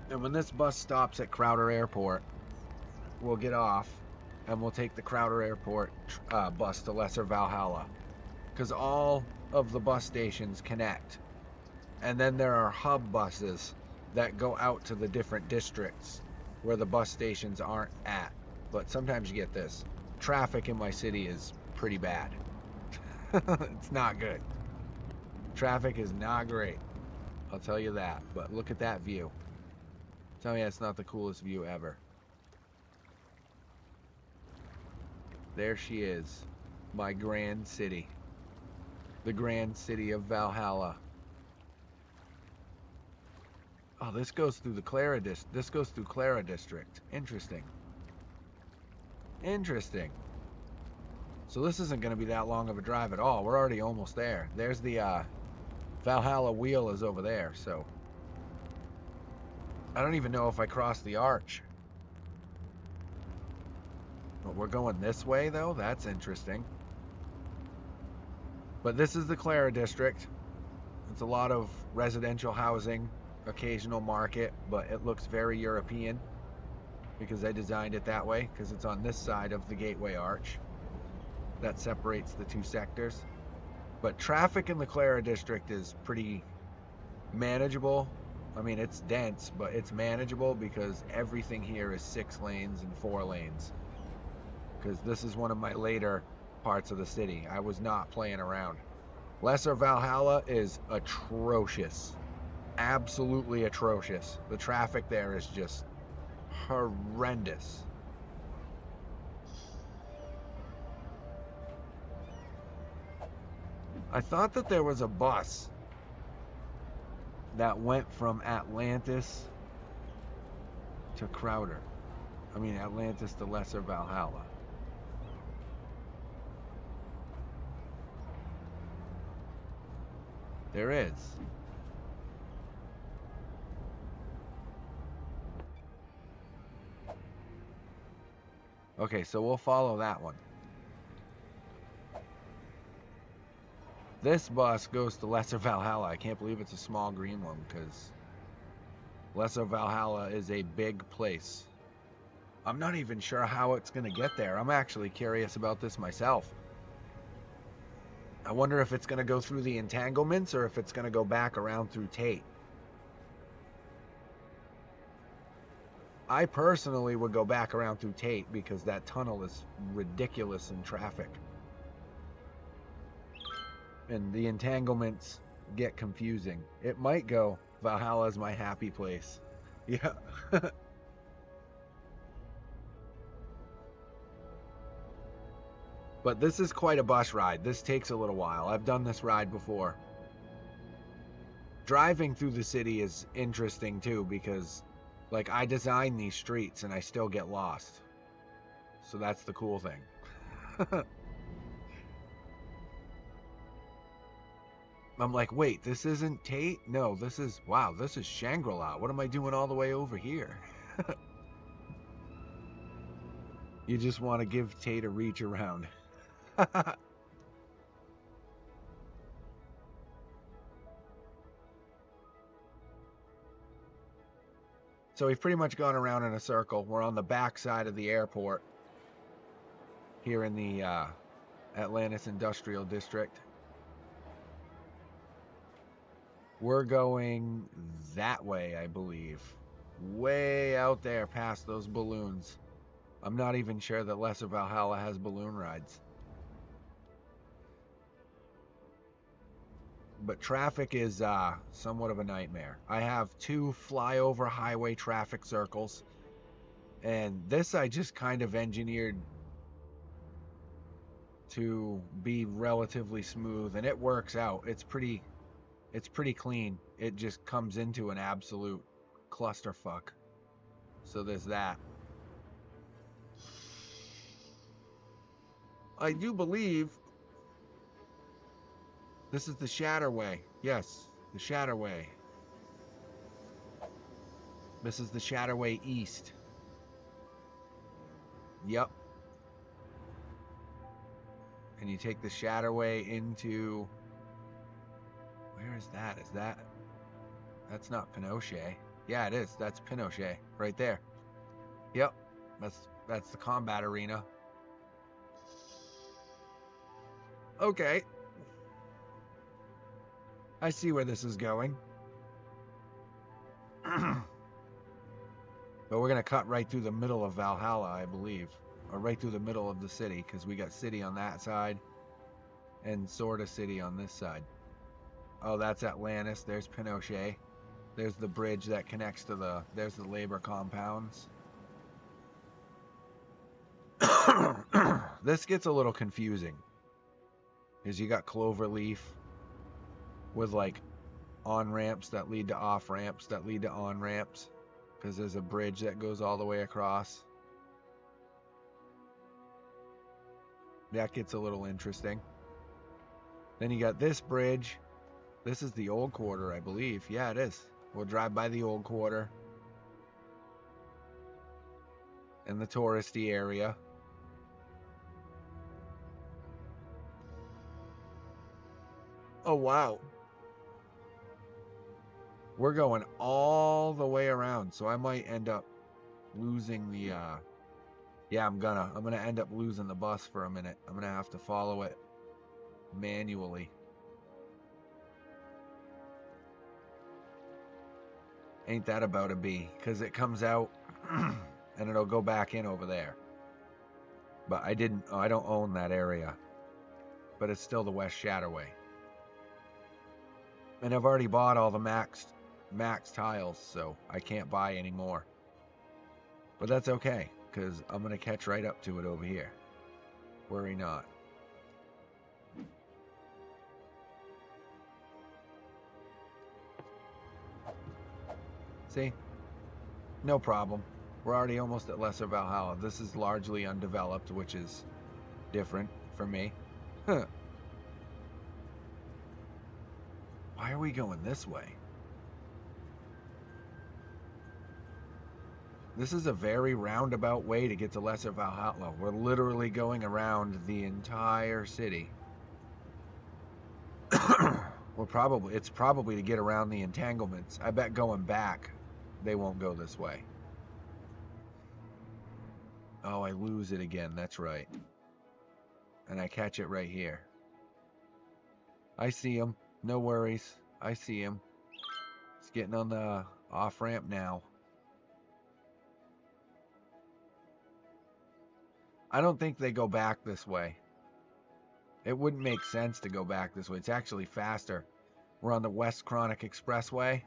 And when this bus stops at Crowder Airport, we'll get off and we'll take the Crowder Airport bus to Lesser Valhalla. Because all of the bus stations connect. And then there are hub buses that go out to the different districts where the bus stations aren't at. But sometimes you get this. Traffic in my city is pretty bad. It's not good. Traffic is not great. I'll tell you that. But look at that view. Tell me that's not the coolest view ever. There she is. My grand city. The grand city of Valhalla. Oh, this goes through the Clara district. Interesting. Interesting. So this isn't going to be that long of a drive at all. We're already almost there. There's the Valhalla wheel is over there, so I don't even know if I crossed the arch. But we're going this way though. That's interesting. But this is the Clara district. It's a lot of residential housing, occasional market, but it looks very European because I designed it that way because it's on this side of the Gateway Arch that separates the two sectors. But traffic in the Clara district is pretty manageable. I mean, it's dense, but it's manageable because everything here is 6 lanes and 4 lanes. Because this is one of my later parts of the city. I was not playing around. Lesser Valhalla is atrocious. Absolutely atrocious. The traffic there is just horrendous. I thought that there was a bus that went from Atlantis to Crowder. I mean, Atlantis to Lesser Valhalla. There is. Okay, so we'll follow that one. This bus goes to Lesser Valhalla. I can't believe it's a small green one because Lesser Valhalla is a big place. I'm not even sure how it's going to get there. I'm actually curious about this myself. I wonder if it's going to go through the entanglements or if it's going to go back around through Tate. I personally would go back around through Tate because that tunnel is ridiculous in traffic. And the entanglements get confusing. It might go, Valhalla's my happy place. Yeah. But this is quite a bus ride. This takes a little while. I've done this ride before. Driving through the city is interesting too because, like, I design these streets and I still get lost. So that's the cool thing. I'm like, wait, this isn't Tate? No, this is, wow, this is Shangri-La. What am I doing all the way over here? You just want to give Tate a reach around. So we've pretty much gone around in a circle. We're on the back side of the airport here in the Atlantis Industrial District. We're going that way, I believe. Way out there past those balloons. I'm not even sure that Lesser Valhalla has balloon rides. But traffic is somewhat of a nightmare. I have 2 flyover highway traffic circles. And this I just kind of engineered to be relatively smooth. And it works out. It's pretty clean. It just comes into an absolute clusterfuck. So there's that. I do believe this is the Shatterway. Yes, the Shatterway. This is the Shatterway East. Yep. And you take the Shatterway into... Where is that? Is that... That's not Pinochet. Yeah, it is. That's Pinochet. Right there. Yep. That's the combat arena. Okay. I see where this is going. But we're going to cut right through the middle of Valhalla, I believe. Or right through the middle of the city, because we got city on that side and sort of city on this side. Oh, that's Atlantis. There's Pinochet. There's the bridge that connects to the... There's the labor compounds. This gets a little confusing. Because you got Cloverleaf with like on-ramps that lead to off-ramps that lead to on-ramps. Because there's a bridge that goes all the way across. That gets a little interesting. Then you got this bridge. This is the old quarter, I believe. Yeah, it is. We'll drive by the old quarter. And the touristy area. Oh, wow. We're going all the way around, so I might end up losing the, yeah, I'm gonna end up losing the bus for a minute. I'm gonna have to follow it manually. Ain't that about a bee? Because it comes out and it'll go back in over there. But I don't own that area. But it's still the West Shatterway. And I've already bought all the max tiles, so I can't buy any more. But that's okay, because I'm going to catch right up to it over here. Worry not. See? No problem. We're already almost at Lesser Valhalla. This is largely undeveloped, which is different for me. Huh. Why are we going this way? This is a very roundabout way to get to Lesser Valhalla. We're literally going around the entire city. It's probably to get around the entanglements. I bet going back, they won't go this way. Oh, I lose it again. That's right. And I catch it right here. I see him. No worries. I see him. He's getting on the off-ramp now. I don't think they go back this way. It wouldn't make sense to go back this way. It's actually faster. We're on the West Chronic Expressway.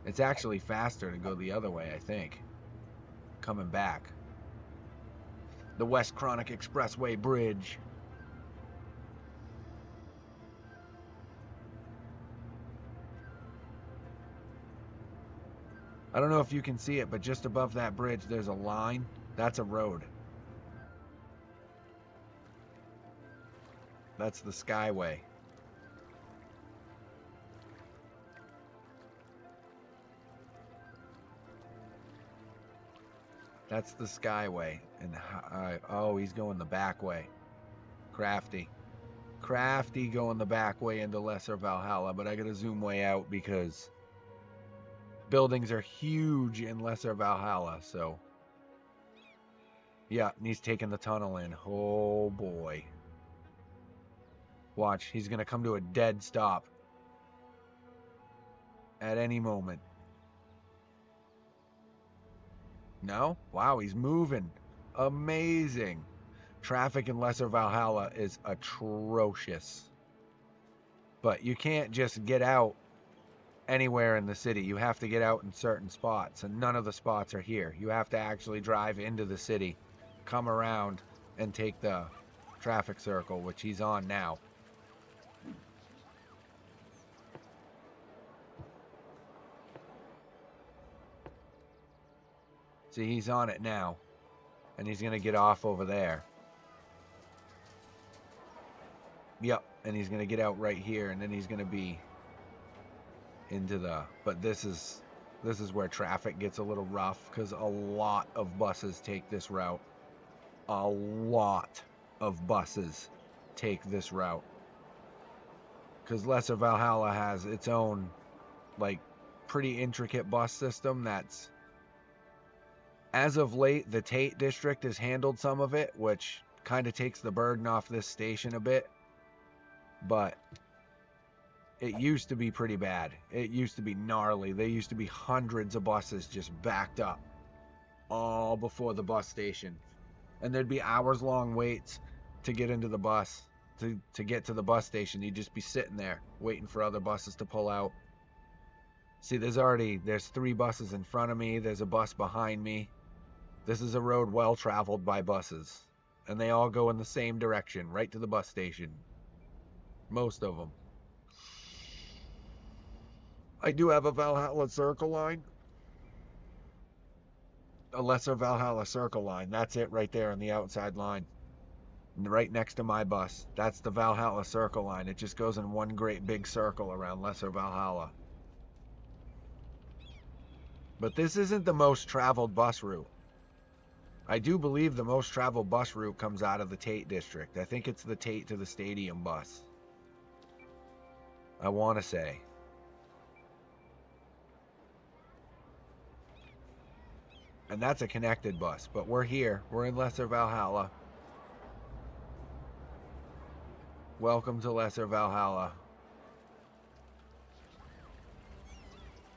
It's actually faster to go the other way, I think. Coming back. The West Chronic Expressway Bridge. I don't know if you can see it, but just above that bridge, there's a line. That's a road. That's the Skyway. That's the Skyway. And oh, he's going the back way. Crafty. Crafty going the back way into Lesser Valhalla, but I gotta zoom way out because buildings are huge in Lesser Valhalla, so yeah, and he's taking the tunnel in. Oh boy. Watch, he's gonna come to a dead stop at any moment. No? Wow, he's moving. Amazing. Traffic in Lesser Valhalla is atrocious. But you can't just get out anywhere in the city. You have to get out in certain spots, and none of the spots are here. You have to actually drive into the city, come around, and take the traffic circle, which he's on now. See, he's on it now. And he's going to get off over there. Yep, and he's going to get out right here, and then he's going to be into the... But this is where traffic gets a little rough, because a lot of buses take this route. A lot of buses take this route. Because Lesser Valhalla has its own, like, pretty intricate bus system that's... As of late, the Tate district has handled some of it, which kind of takes the burden off this station a bit. But it used to be pretty bad. It used to be gnarly. There used to be hundreds of buses just backed up all before the bus station. And there'd be hours-long waits to get into the bus, to get to the bus station. You'd just be sitting there waiting for other buses to pull out. See, there's 3 buses in front of me. There's a bus behind me. This is a road well traveled by buses. And they all go in the same direction, right to the bus station. Most of them. I do have a Valhalla Circle line. A Lesser Valhalla Circle line. That's it right there on the outside line. Right next to my bus. That's the Valhalla Circle line. It just goes in one great big circle around Lesser Valhalla. But this isn't the most traveled bus route. I do believe the most traveled bus route comes out of the Tate district. I think it's the Tate to the Stadium bus. I want to say. And that's a connected bus. But we're here. We're in Lesser Valhalla. Welcome to Lesser Valhalla.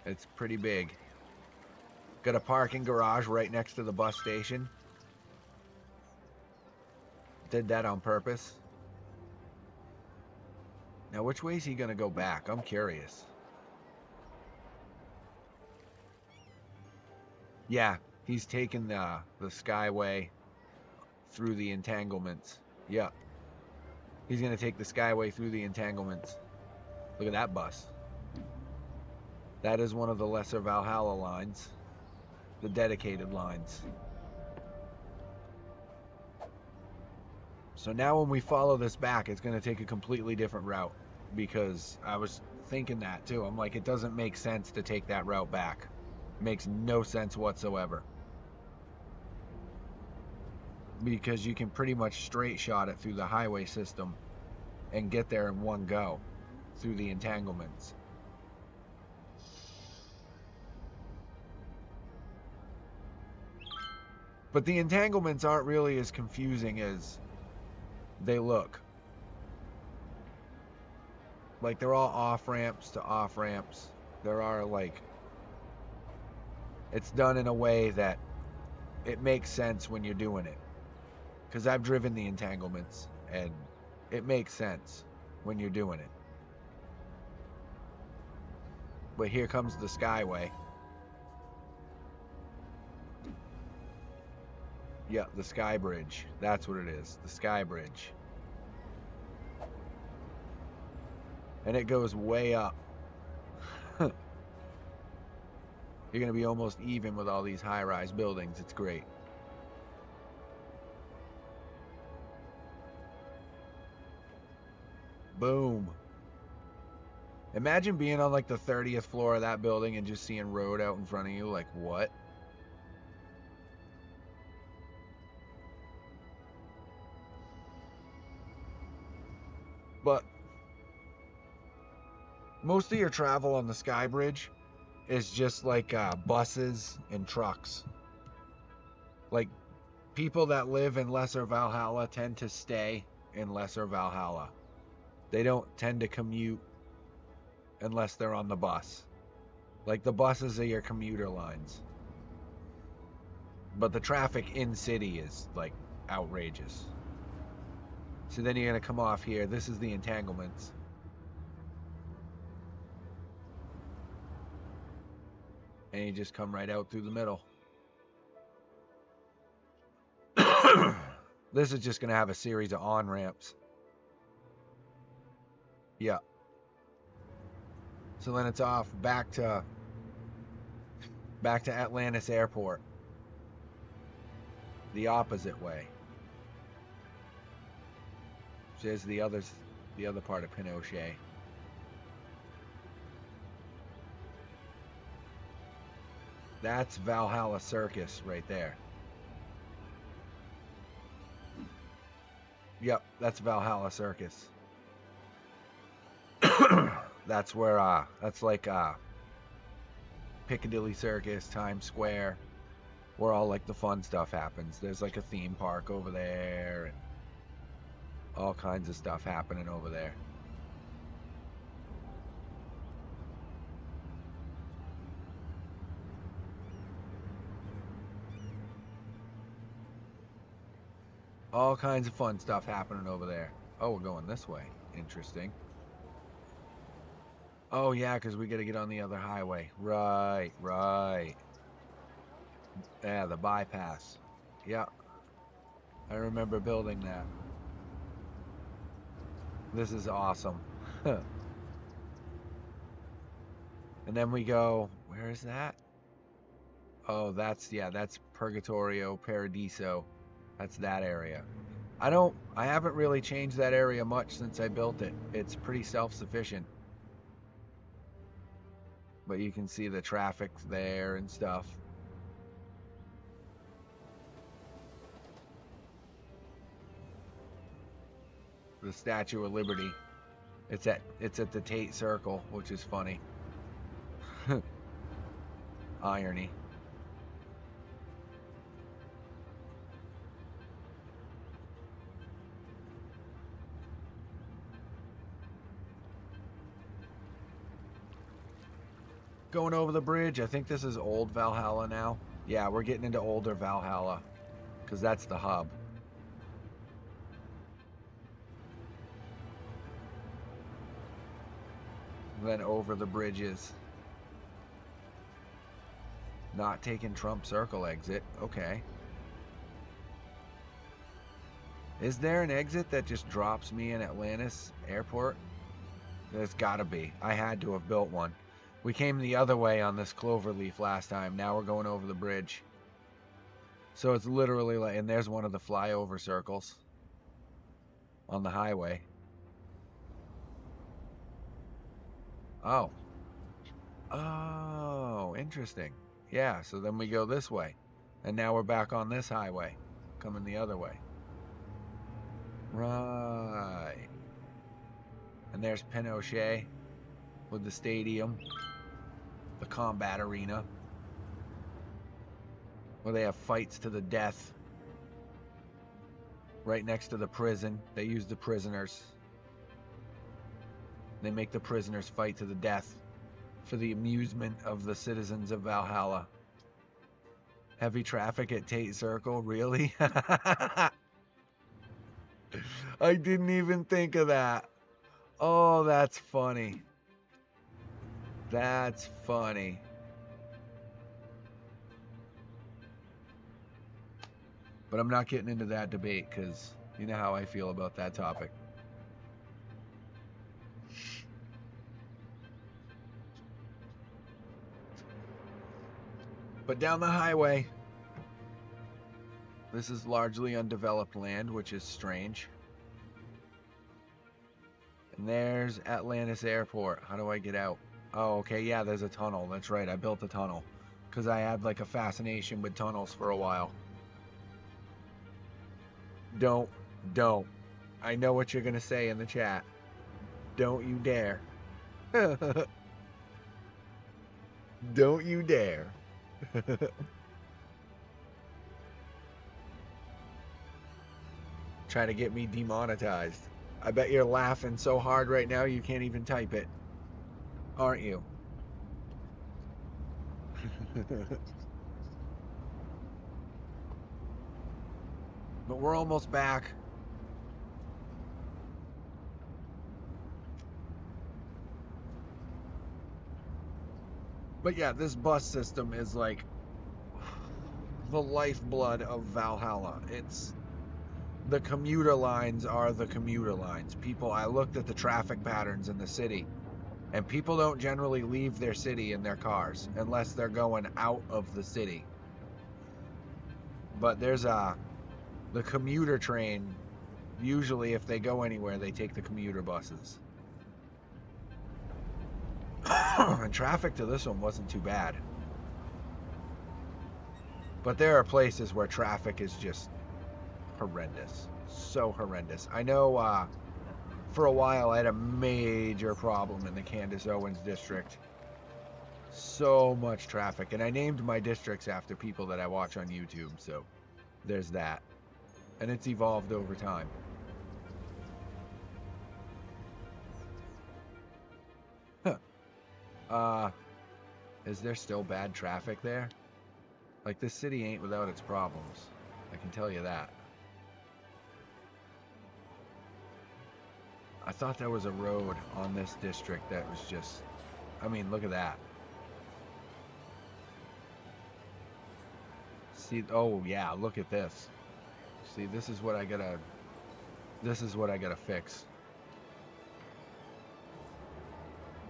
It's pretty big. Got a parking garage right next to the bus station. Did that on purpose. Now, which way is he going to go back? I'm curious. Yeah, he's taking the Skyway through the entanglements. Yeah. He's going to take the Skyway through the entanglements. Look at that bus. That is one of the Lesser Valhalla lines. The dedicated lines. So now when we follow this back, it's going to take a completely different route. Because I was thinking that too. I'm like, it doesn't make sense to take that route back. It makes no sense whatsoever. Because you can pretty much straight shot it through the highway system and get there in one go through the entanglements. But the entanglements aren't really as confusing as they look. Like, they're all off-ramps to off-ramps. There are, like... It's done in a way that it makes sense when you're doing it. Because I've driven the entanglements, and it makes sense when you're doing it. But here comes the Skyway. Yeah, the Sky Bridge. That's what it is. The Sky Bridge. And it goes way up. You're going to be almost even with all these high-rise buildings. It's great. Boom. Imagine being on like the 30th floor of that building and just seeing road out in front of you. Like, what? But most of your travel on the Sky Bridge is just like buses and trucks. Like, people that live in Lesser Valhalla tend to stay in Lesser Valhalla. They don't tend to commute unless they're on the bus. Like, the buses are your commuter lines. But the traffic in city is like outrageous. So then you're going to come off here. This is the entanglements. And you just come right out through the middle. This is just going to have a series of on-ramps. Yeah. So then it's off back to Atlantis Airport. The opposite way. There's the the other part of Pinochet. That's Valhalla Circus right there. Yep, that's Valhalla Circus. That's where that's like Piccadilly Circus, Times Square, where all like the fun stuff happens. There's like a theme park over there and all kinds of stuff happening over there. All kinds of fun stuff happening over there. Oh, we're going this way. Interesting. Oh, yeah, because we got to get on the other highway. Right, right. Yeah, the bypass. Yeah. I remember building that. This is awesome. And then we go, where is that? Oh, that's Purgatorio, Paradiso. That's that area. I haven't really changed that area much since I built it. It's pretty self-sufficient. But you can see the traffic's there and stuff. The Statue of Liberty. It's at the Tate Circle, which is funny. Irony. Going over the bridge. I think this is old Valhalla now. Yeah, we're getting into older Valhalla because that's the hub. Then over the bridges. Not taking Trump Circle exit. Okay. Is there an exit that just drops me in Atlantis Airport? There's gotta be. I had to have built one. We came the other way on this Cloverleaf last time. Now we're going over the bridge. So it's literally like, and there's one of the flyover circles on the highway. Oh. Oh, interesting. Yeah, so then we go this way. And now we're back on this highway, coming the other way. Right. And there's Pinochet with the stadium. The combat arena. Where they have fights to the death. Right next to the prison. They use the prisoners. They make the prisoners fight to the death for the amusement of the citizens of Valhalla. Heavy traffic at Tate Circle? Really? I didn't even think of that. Oh, that's funny. That's funny. But I'm not getting into that debate because you know how I feel about that topic. But down the highway, this is largely undeveloped land, which is strange. And there's Atlantis Airport. How do I get out? Oh, okay, yeah, there's a tunnel. That's right, I built a tunnel. Because I had like a fascination with tunnels for a while. Don't. I know what you're going to say in the chat. Don't you dare. Don't you dare. Trying to get me demonetized. I bet you're laughing so hard right now you can't even type it. Aren't you? But we're almost back. But yeah, this bus system is like the lifeblood of Valhalla. It's the commuter lines are the commuter lines. I looked at the traffic patterns in the city, and people don't generally leave their city in their cars unless they're going out of the city. But there's the commuter train usually if they go anywhere, they take the commuter buses. And traffic to this one wasn't too bad. But there are places where traffic is just horrendous. So horrendous. I know for a while I had a major problem in the Candace Owens district. So much traffic. And I named my districts after people that I watch on YouTube. So there's that. And it's evolved over time. Is there still bad traffic there? Like, this city ain't without its problems. I can tell you that. I thought there was a road on this district that was just... I mean, look at that. See, oh yeah, look at this. See, this is what I gotta... This is what I gotta fix.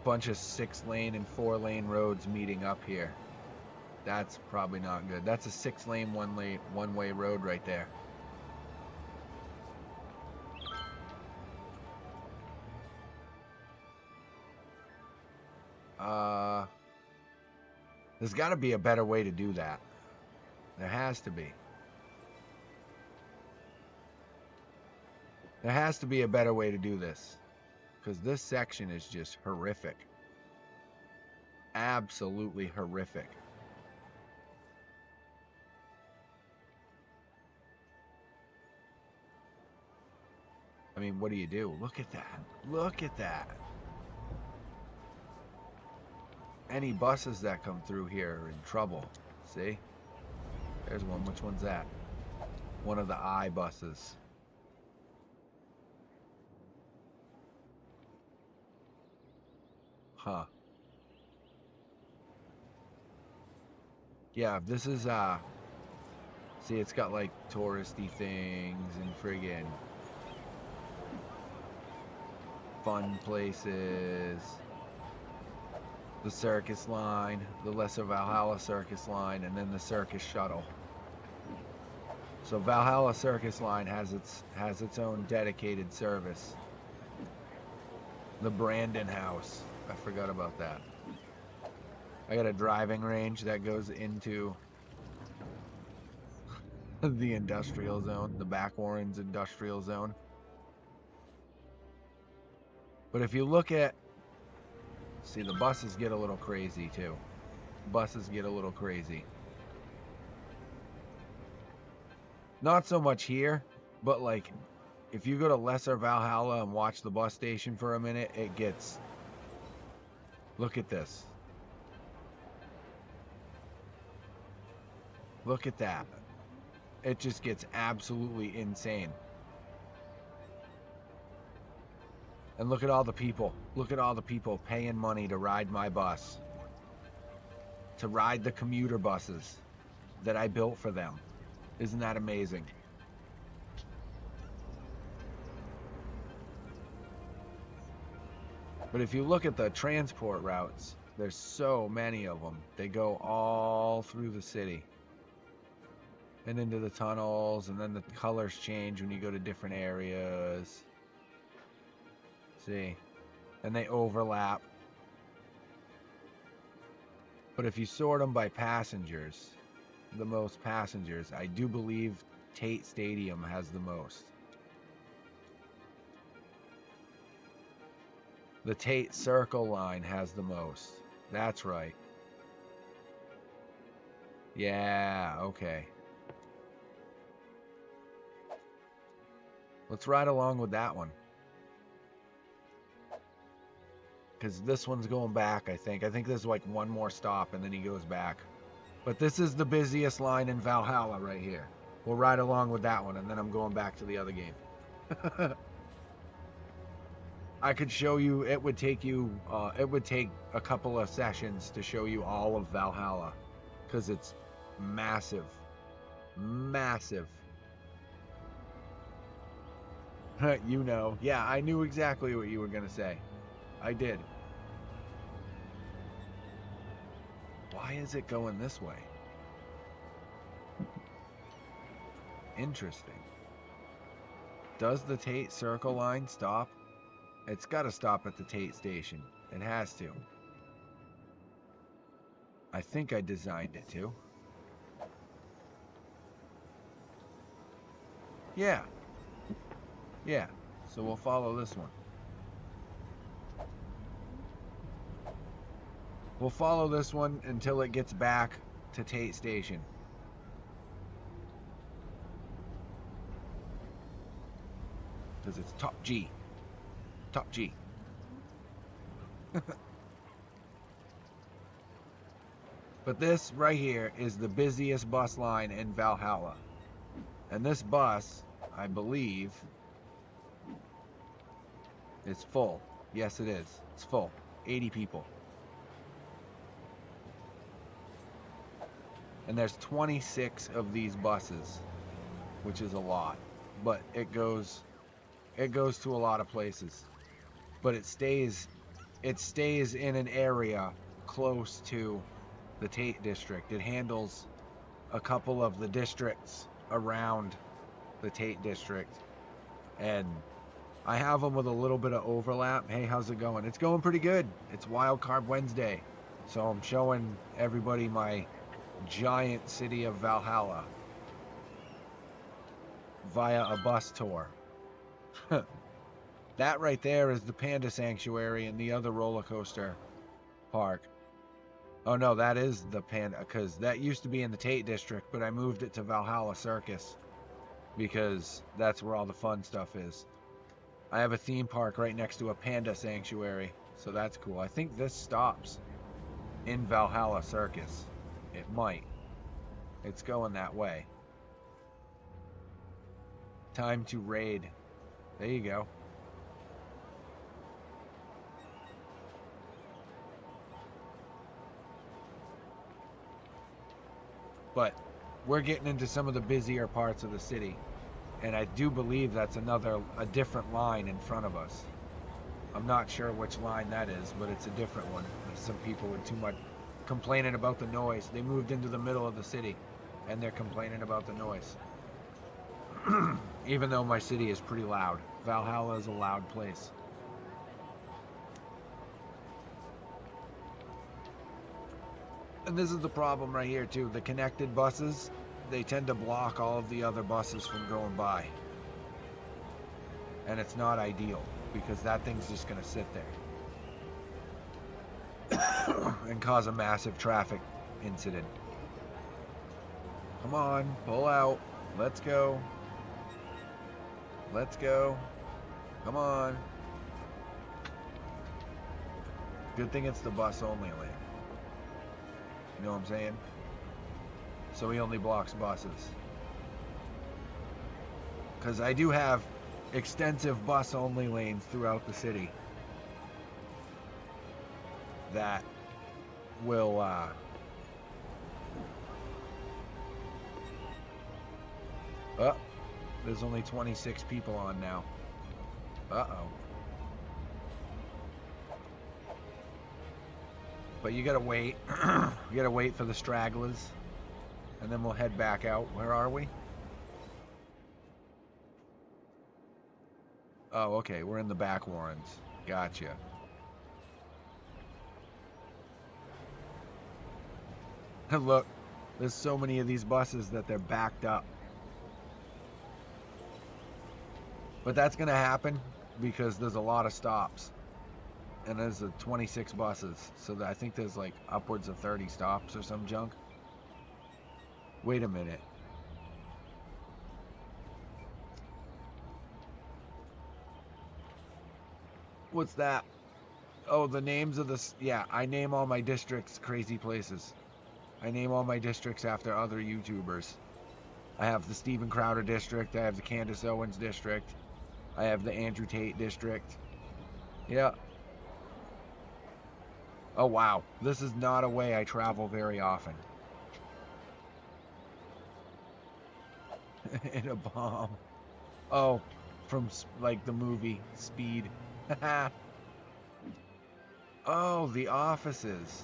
Bunch of 6-lane and 4-lane roads meeting up here. That's probably not good. That's a 6-lane, one-way road right there. There's got to be a better way to do that. There has to be. There has to be a better way to do this. Because this section is just horrific. Absolutely horrific. I mean, what do you do? Look at that. Look at that. Any buses that come through here are in trouble. See? There's one. Which one's that? One of the I buses. Huh. Yeah, this is, see, it's got, like, touristy things and friggin' fun places. The circus line, the Lesser Valhalla circus line, and then the circus shuttle. So Valhalla circus line has its own dedicated service. The Brandon House. I forgot about that. I got a driving range that goes into the industrial zone, the Back Warrens industrial zone. But if you look at, see, the buses get a little crazy too. Buses get a little crazy. Not so much here, but like if you go to Lesser Valhalla and watch the bus station for a minute, it gets... Look at this. Look at that. It just gets absolutely insane. And look at all the people. Look at all the people paying money to ride my bus. To ride the commuter buses that I built for them. Isn't that amazing? But if you look at the transport routes, there's so many of them. They go all through the city. And into the tunnels, and then the colors change when you go to different areas. See? And they overlap. But if you sort them by passengers, the most passengers, I do believe Tate Stadium has the most. The Tate Circle line has the most. That's right. Yeah, okay. Let's ride along with that one. Because this one's going back, I think. I think there's like one more stop and then he goes back. But this is the busiest line in Valhalla right here. We'll ride along with that one and then I'm going back to the other game. I could show you, it would take a couple of sessions to show you all of Valhalla. Because it's massive. Massive. You know. Yeah, I knew exactly what you were going to say. I did. Why is it going this way? Interesting. Does the Tate Circle line stop? It's got to stop at the Tate station. It has to. I think I designed it to. Yeah. Yeah. So we'll follow this one. We'll follow this one until it gets back to Tate Station. Because it's top G. Top G. But this right here is the busiest bus line in Valhalla. And this bus, I believe, is full. Yes, it is. It's full. 80 people. And there's 26 of these buses, which is a lot. But it goes to a lot of places. But it stays in an area close to the Tate district. It handles a couple of the districts around the Tate district, and I have them with a little bit of overlap. Hey, how's it going? It's going pretty good. It's Wildcard Wednesday, so I'm showing everybody my giant city of Valhalla via a bus tour. That right there is the Panda Sanctuary and the other roller coaster park. Oh no, that is the Panda, because that used to be in the Tate district, but I moved it to Valhalla Circus because that's where all the fun stuff is. I have a theme park right next to a Panda Sanctuary, so that's cool. I think this stops in Valhalla Circus. It might. It's going that way. Time to raid. There you go. But we're getting into some of the busier parts of the city, and I do believe that's a different line in front of us. I'm not sure which line that is, but it's a different one. There's some people with too much complaining about the noise. They moved into the middle of the city, and they're complaining about the noise. Even though my city is pretty loud. Valhalla is a loud place. And this is the problem right here too. The connected buses, they tend to block all of the other buses from going by. And it's not ideal, because that thing's just going to sit there and cause a massive traffic incident. Come on, pull out. Let's go. Let's go. Come on. Good thing it's the bus only lane. You know what I'm saying? So he only blocks buses. Because I do have extensive bus only lanes throughout the city that will oh, there's only 26 people on now. Uh-oh. But you gotta wait. You gotta wait for the stragglers, and then we'll head back out. Where are we? Oh, okay. We're in the back Warrens. Gotcha. Look, there's so many of these buses that they're backed up. But that's gonna happen because there's a lot of stops. And there's 26 buses, so I think there's like upwards of 30 stops or some junk. Wait a minute. What's that? Oh, the names of the... Yeah, I name all my districts crazy places. I name all my districts after other YouTubers. I have the Steven Crowder district, I have the Candace Owens district, I have the Andrew Tate district. Yeah. Oh wow, this is not a way I travel very often. In a bomb. Oh, from like the movie Speed. Oh, the offices.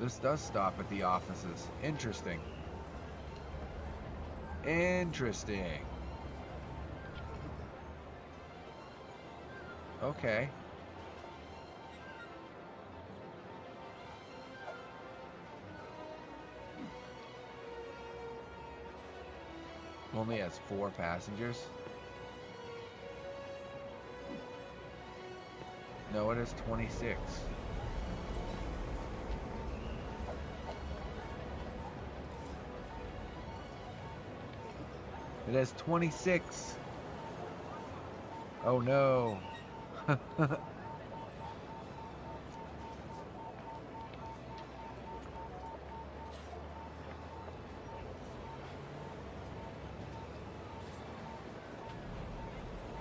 This does stop at the offices. Interesting. Interesting. Okay. Only has 4 passengers. No, it has 26. It has 26. Oh no.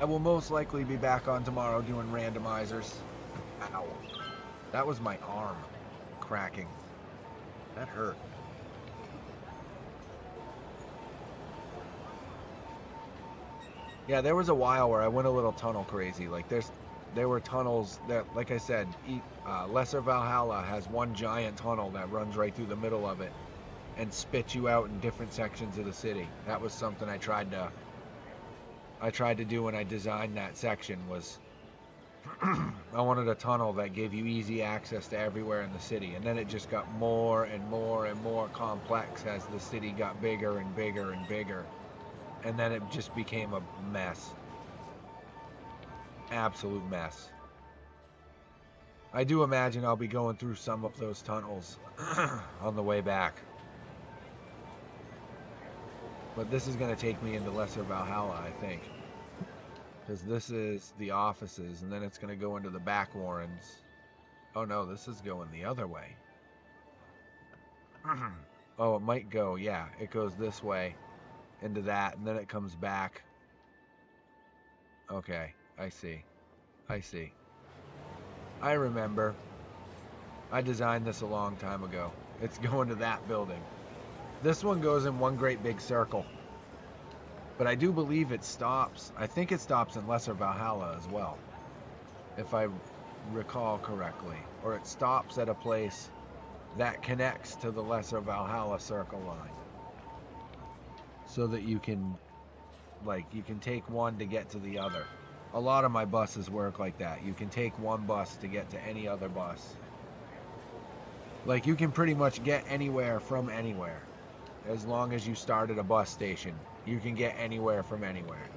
I will most likely be back on tomorrow doing randomizers. Ow. That was my arm cracking. That hurt. Yeah, there was a while where I went a little tunnel crazy. Like there were tunnels that, like I said, Lesser Valhalla has one giant tunnel that runs right through the middle of it and spits you out in different sections of the city. That was something I tried to do when I designed that section. Was I wanted a tunnel that gave you easy access to everywhere in the city, and then it just got more and more and more complex as the city got bigger and bigger and bigger. And then it just became a mess. Absolute mess. I do imagine I'll be going through some of those tunnels on the way back. But this is going to take me into Lesser Valhalla, I think. Because this is the offices, and then it's going to go into the back warrens. Oh no, this is going the other way. Oh, it might go, yeah. It goes this way into that, and then it comes back. Okay, I see. I see. I remember. I designed this a long time ago. It's going to that building. This one goes in one great big circle. But I do believe it stops. I think it stops in Lesser Valhalla as well, if I recall correctly. Or it stops at a place that connects to the Lesser Valhalla circle line. So that you can take one to get to the other. A lot of my buses work like that. You can take one bus to get to any other bus. Like, you can pretty much get anywhere from anywhere. As long as you start at a bus station, you can get anywhere from anywhere.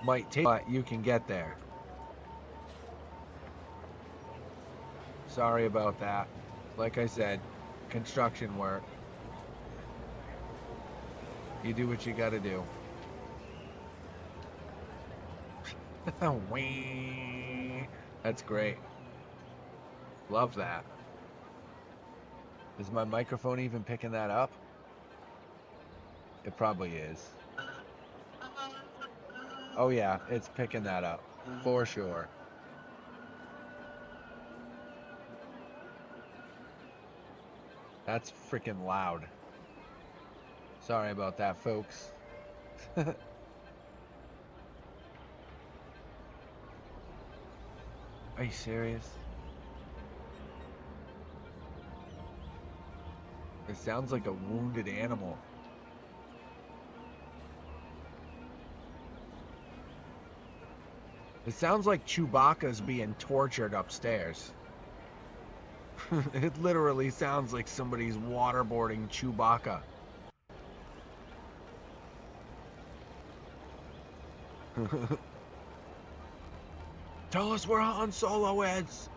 Might take, but you can get there. Sorry about that. Like I said, construction work. You do what you gotta do. Whee! That's great. Love that. Is my microphone even picking that up? It probably is. Oh yeah, it's picking that up. For sure. That's freaking loud. Sorry about that, folks. Are you serious? It sounds like a wounded animal. It sounds like Chewbacca's being tortured upstairs. It literally sounds like somebody's waterboarding Chewbacca. Tell us where Han Solo is.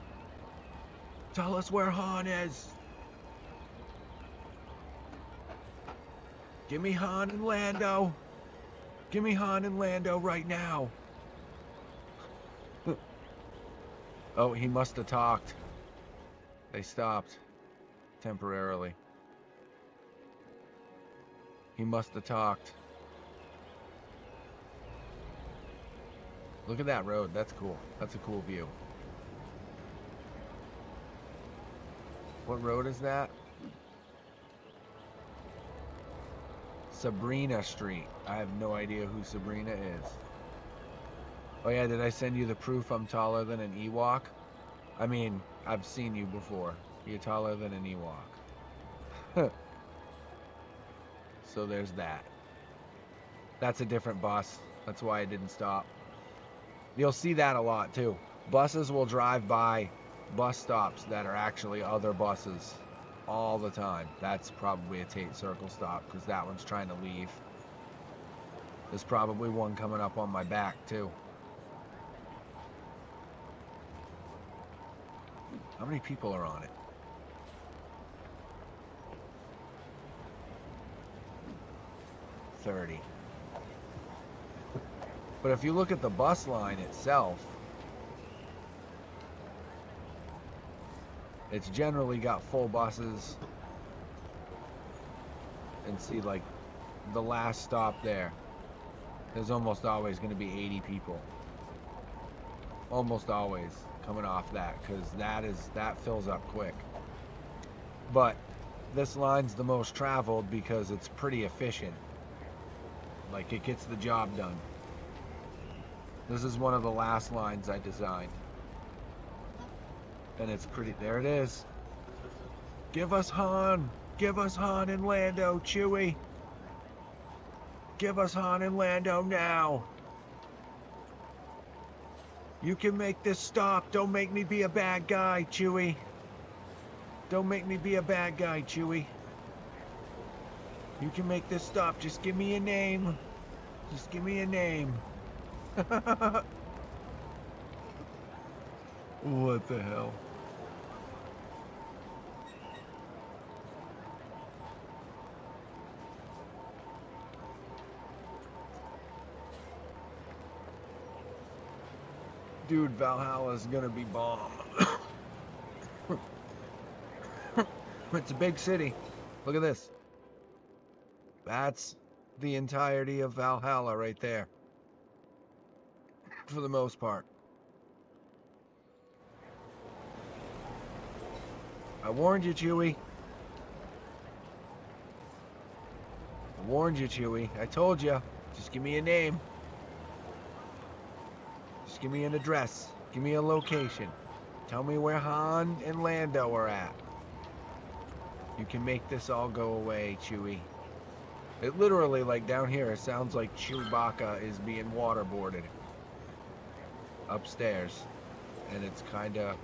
Tell us where Han is. Give me Han and Lando. Give me Han and Lando right now. Oh, he must have talked. They stopped temporarily. He must have talked. Look at that road. That's cool. That's a cool view. What road is that? Sabrina Street. I have no idea who Sabrina is. Oh yeah, did I send you the proof I'm taller than an Ewok? I mean, I've seen you before. You're taller than an Ewok. So there's that. That's a different bus. That's why it didn't stop. You'll see that a lot too. Buses will drive by bus stops that are actually other buses all the time. That's probably a Tate Circle stop because that one's trying to leave. There's probably one coming up on my back too. How many people are on it? 30. But if you look at the bus line itself, it's generally got full buses. And see, like, the last stop there, there's almost always going to be 80 people. Almost always coming off that, because that fills up quick. But this line's the most traveled because it's pretty efficient. Like, it gets the job done. This is one of the last lines I designed. And it's pretty, there it is. Give us Han! Give us Han and Lando, Chewie! Give us Han and Lando now! You can make this stop. Don't make me be a bad guy, Chewie. Don't make me be a bad guy, Chewie. You can make this stop. Just give me a name. Just give me a name. What the hell? Dude, Valhalla's gonna be bomb. It's a big city. Look at this. That's the entirety of Valhalla right there. For the most part. I warned you, Chewie. I warned you, Chewie. I told you. Just give me a name. Just give me an address. Give me a location. Tell me where Han and Lando are at. You can make this all go away, Chewie. It literally, like down here, it sounds like Chewbacca is being waterboarded upstairs. And it's kind of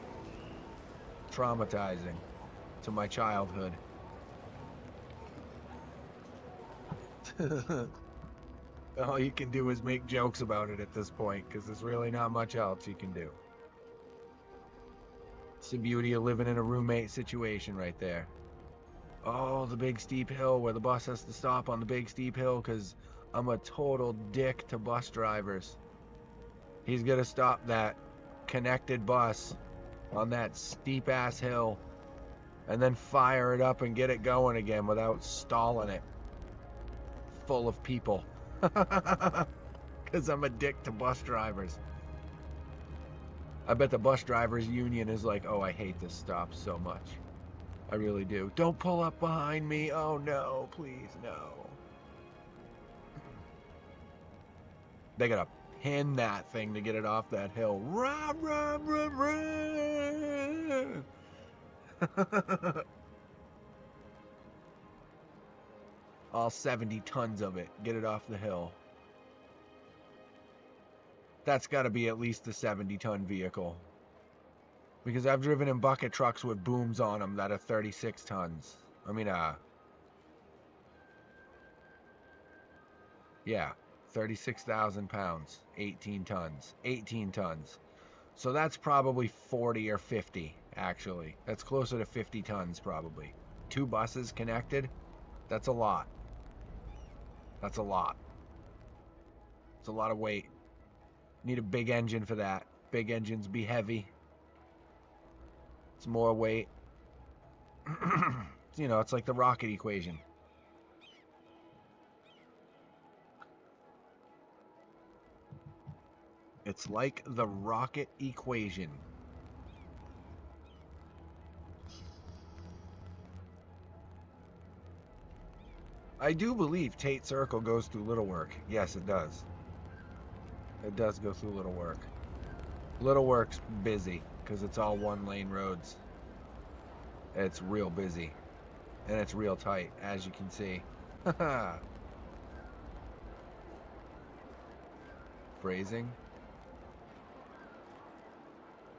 traumatizing to my childhood. All you can do is make jokes about it at this point, because there's really not much else you can do. It's the beauty of living in a roommate situation right there. Oh, the big steep hill where the bus has to stop on the big steep hill because I'm a total dick to bus drivers. He's going to stop that connected bus on that steep ass hill and then fire it up and get it going again without stalling it. Full of people. Because I'm a dick to bus drivers. I bet the bus drivers union is like, oh, I hate this stop so much. I really do. Don't pull up behind me. Oh no, please no. They gotta pin that thing to get it off that hill. Rah, rah, rah, rah. All 70 tons of it. Get it off the hill. That's got to be at least a 70-ton vehicle. Because I've driven in bucket trucks with booms on them that are 36 tons. I mean, yeah, 36,000 pounds, 18 tons, 18 tons. So that's probably 40 or 50, actually. That's closer to 50 tons, probably. 2 buses connected, that's a lot. That's a lot. It's a lot of weight. Need a big engine for that. Big engines be heavy. It's more weight. You know, it's like the rocket equation. It's like the rocket equation. I do believe Tate Circle goes through Little Work. Yes, it does. It does go through Little Work. Little Work's busy because it's all 1-lane roads. It's real busy. And it's real tight, as you can see. phrasing.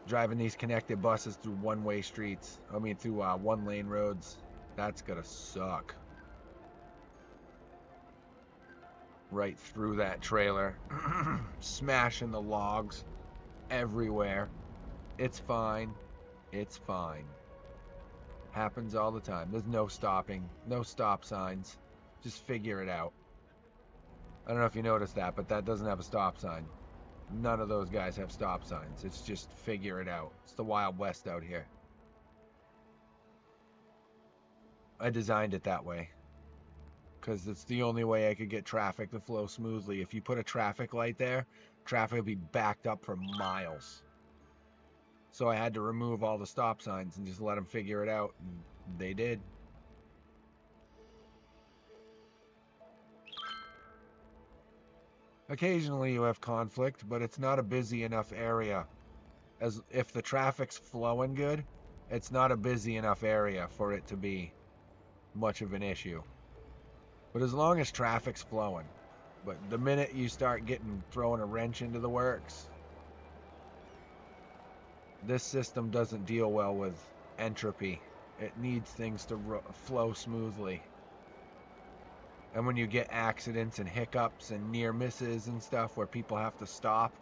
Driving these connected buses through one-way streets. I mean, through one-lane roads. That's gonna suck. Right through that trailer. Smashing the logs everywhere. It's fine. It's fine. Happens all the time. There's no stopping. No stop signs. Just figure it out. I don't know if you noticed that, but that doesn't have a stop sign. None of those guys have stop signs. It's just figure it out. It's the Wild West out here. I designed it that way because it's the only way I could get traffic to flow smoothly. If you put a traffic light there, traffic would be backed up for miles. So I had to remove all the stop signs and just let them figure it out, and they did. Occasionally you have conflict, but it's not a busy enough area. As if the traffic's flowing good, it's not a busy enough area for it to be much of an issue. But as long as traffic's flowing, but the minute you start throwing a wrench into the works, this system doesn't deal well with entropy. It needs things to flow smoothly. And when you get accidents and hiccups and near misses and stuff where people have to stop,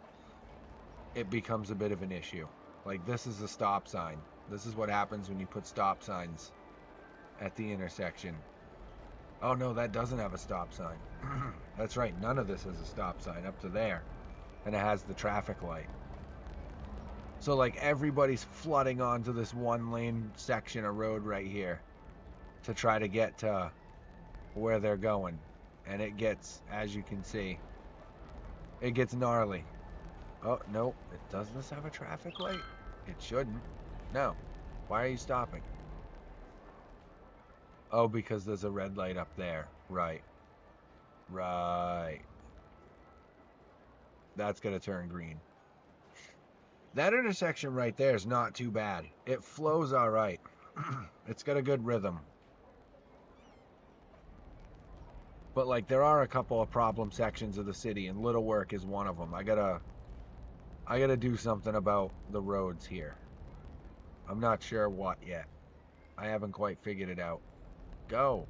it becomes a bit of an issue. Like, this is a stop sign. This is what happens when you put stop signs at the intersection. Oh no, that doesn't have a stop sign. That's right, none of this has a stop sign up to there. And it has the traffic light. So like everybody's flooding onto this one lane section of road right here to try to get to where they're going. And it gets, as you can see, it gets gnarly. Oh, no, does this have a traffic light? It shouldn't. No. Why are you stopping? Oh, because there's a red light up there. Right. Right. That's gonna turn green. That intersection right there is not too bad. It flows all right. It's got a good rhythm. But like, there are a couple of problem sections of the city, and Little Work is one of them. I gotta do something about the roads here. I'm not sure what yet. I haven't quite figured it out. Go,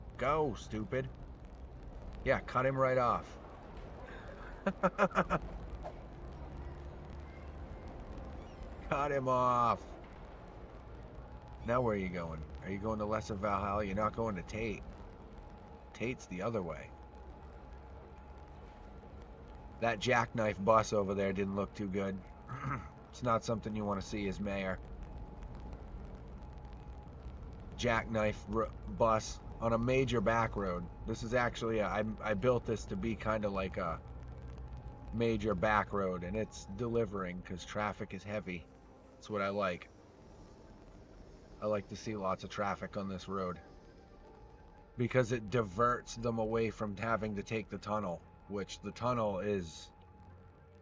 stupid. Yeah, cut him right off. Cut him off. Now where are you going? Are you going to Lesser Valhalla? You're not going to Tate. Tate's the other way. That jackknife bus over there didn't look too good. It's not something you want to see as mayor. Jackknife bus on a major back road. This is actually I built this to be kind of like a major back road, and it's delivering because traffic is heavy. That's what I like. I like to see lots of traffic on this road because it diverts them away from having to take the tunnel, which the tunnel is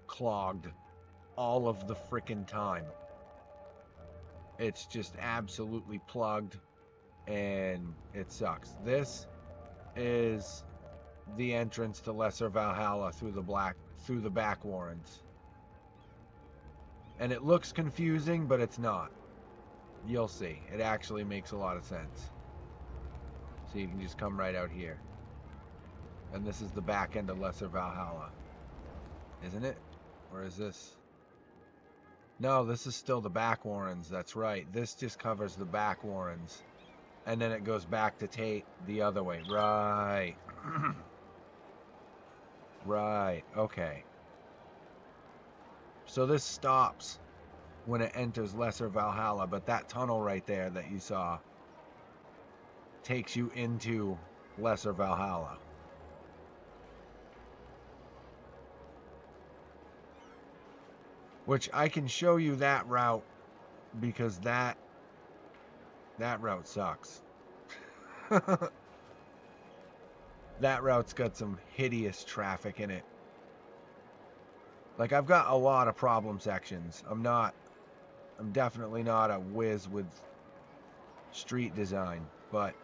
clogged all of the frickin' time. It's just absolutely plugged, and it sucks. This is the entrance to Lesser Valhalla through the back warrens. And it looks confusing, but it's not. You'll see. It actually makes a lot of sense. So you can just come right out here. And this is the back end of Lesser Valhalla. Isn't it? Or is this? No, this is still the back warrens. That's right. This just covers the back warrens. And then it goes back to Tate the other way. Right. Right. Okay. So this stops when it enters Lesser Valhalla, but that tunnel right there that you saw takes you into Lesser Valhalla. Which I can show you that route because that route sucks. That route's got some hideous traffic in it. Like, I've got a lot of problem sections. I'm definitely not a whiz with street design, but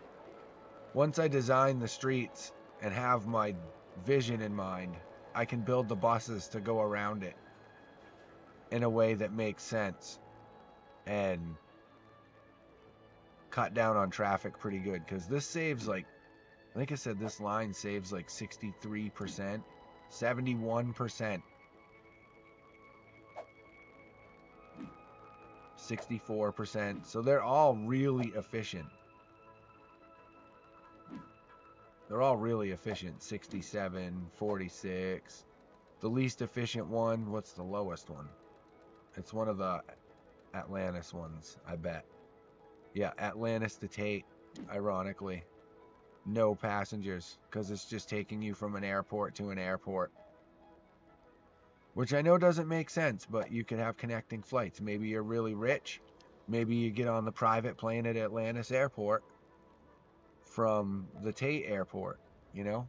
once I design the streets and have my vision in mind, I can build the buses to go around it in a way that makes sense and cut down on traffic pretty good, because this saves like I said, this line saves like 63%, 71%, 64%. So they're all really efficient. They're all really efficient. 67, 46. The least efficient one, what's the lowest one? It's one of the Atlantis ones, I bet. Yeah, Atlantis to Tate, ironically. No passengers, because it's just taking you from an airport to an airport. Which I know doesn't make sense, but you can have connecting flights. Maybe you're really rich. Maybe you get on the private plane at Atlantis Airport from the Tate Airport, you know?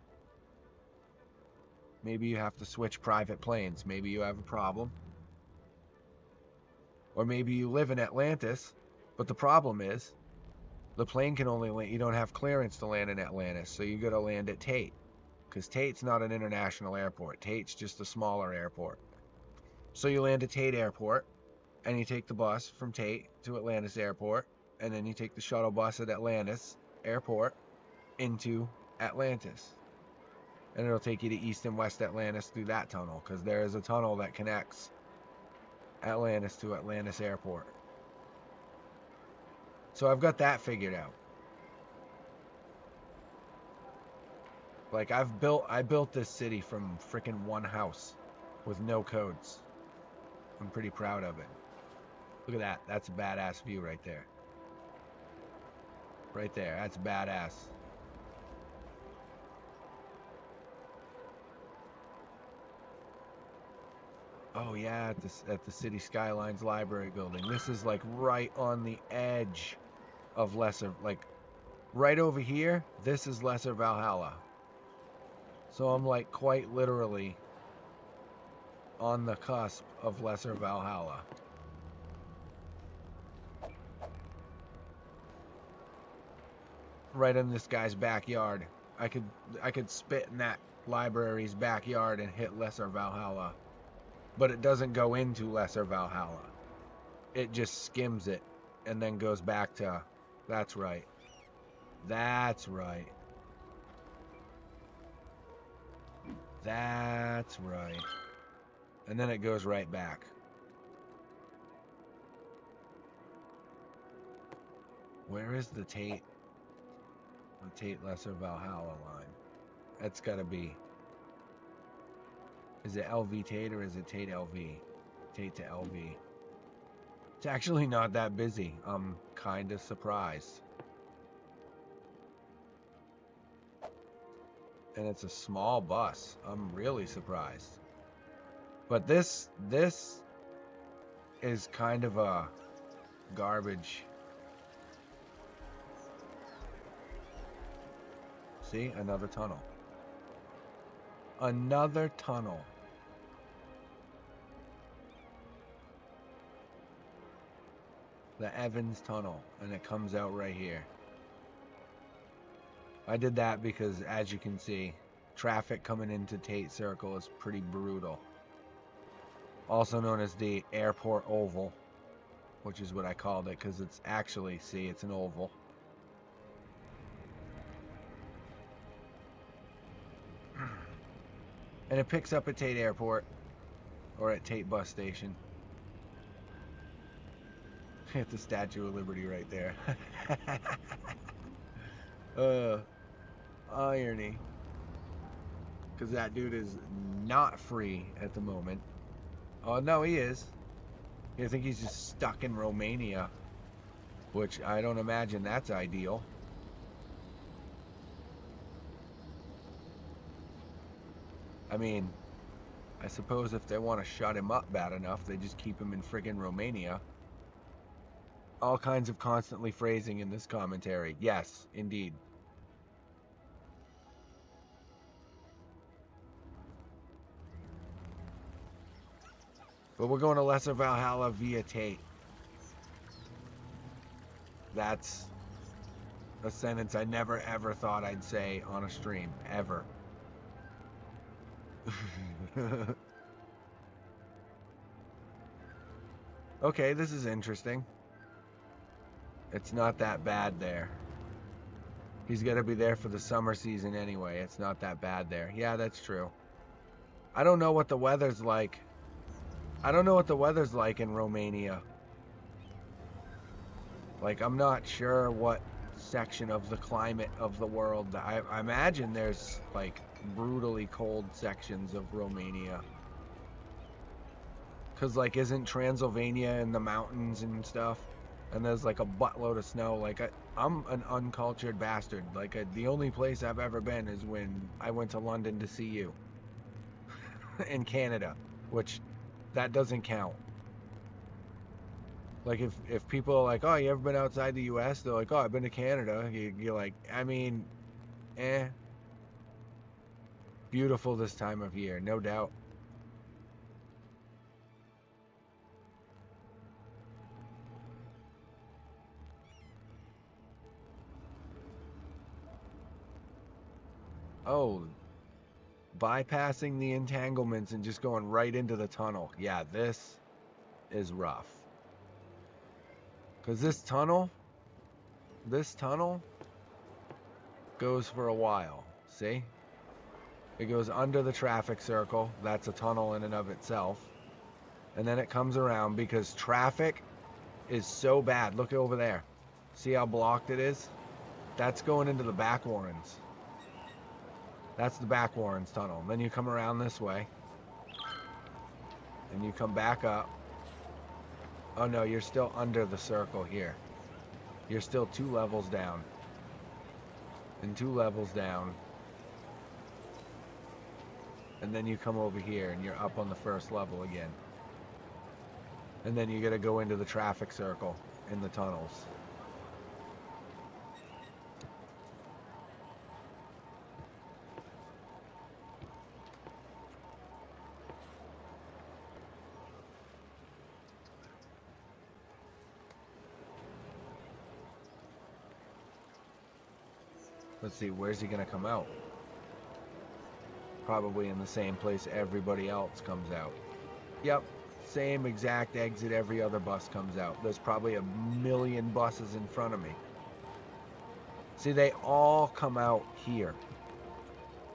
Maybe you have to switch private planes. Maybe you have a problem. Or maybe you live in Atlantis, but the problem is the plane can only land, you don't have clearance to land in Atlantis, so you got to land at Tate, because Tate's not an international airport. Tate's just a smaller airport. So you land at Tate Airport, and you take the bus from Tate to Atlantis Airport, and then you take the shuttle bus at Atlantis Airport into Atlantis. And it'll take you to East and West Atlantis through that tunnel, because there is a tunnel that connects Atlantis to Atlantis Airport. So I've got that figured out. Like I built this city from freaking one house with no codes. I'm pretty proud of it. Look at that. That's a badass view right there. Right there. That's badass. Oh yeah, at the City Skylines Library building. This is like right on the edge of Lesser, like right over here. This is Lesser Valhalla. So I'm like quite literally on the cusp of Lesser Valhalla. Right in this guy's backyard. I could spit in that library's backyard and hit Lesser Valhalla. But it doesn't go into Lesser Valhalla. It just skims it and then goes back to, that's right. That's right. That's right. And then it goes right back. Where is the Tate Lesser Valhalla line? That's gotta be. Is it LV Tate or is it Tate LV? Tate to LV. It's actually not that busy. I'm kind of surprised. And it's a small bus. I'm really surprised. But this is kind of a garbage. See, another tunnel. Another tunnel. The Evans Tunnel, and it comes out right here. I did that because, as you can see, traffic coming into Tate Circle is pretty brutal. Also known as the Airport Oval, which is what I called it, because it's actually, see, it's an oval. And it picks up at Tate Airport, or at Tate Bus Station. At the Statue of Liberty right there. Irony. Because that dude is not free at the moment. Oh, no, he is. I think he's just stuck in Romania. Which I don't imagine that's ideal. I mean, I suppose if they want to shut him up bad enough, they just keep him in friggin' Romania. All kinds of constantly phrasing in this commentary. Yes, indeed. But we're going to Lesser Valhalla via Tate. That's a sentence I never ever thought I'd say on a stream. Ever. Okay, this is interesting. It's not that bad there. He's got to be there for the summer season anyway. It's not that bad there. Yeah, that's true. I don't know what the weather's like. I don't know what the weather's like in Romania. Like, I'm not sure what section of the climate of the world. I imagine there's, like, brutally cold sections of Romania. Because, like, isn't Transylvania in the mountains and stuff? And there's, like, a buttload of snow. Like, I'm an uncultured bastard. Like, the only place I've ever been is when I went to London to see you. In Canada. Which, that doesn't count. Like, if people are like, oh, you ever been outside the U.S.? They're like, oh, I've been to Canada. You're like, I mean, beautiful this time of year, no doubt. Oh, bypassing the entanglements and just going right into the tunnel. Yeah, this is rough. Because this tunnel goes for a while. See? It goes under the traffic circle. That's a tunnel in and of itself. And then it comes around because traffic is so bad. Look over there. See how blocked it is? That's going into the back Warrens. That's the back Warrens tunnel. Then you come around this way. And you come back up. Oh no, you're still under the circle here. You're still 2 levels down. And 2 levels down. And then you come over here and you're up on the first level again. And then you gotta go into the traffic circle in the tunnels. Let's see, where's he gonna come out? Probably in the same place everybody else comes out. Yep, same exact exit every other bus comes out. There's probably a million buses in front of me. See, they all come out here.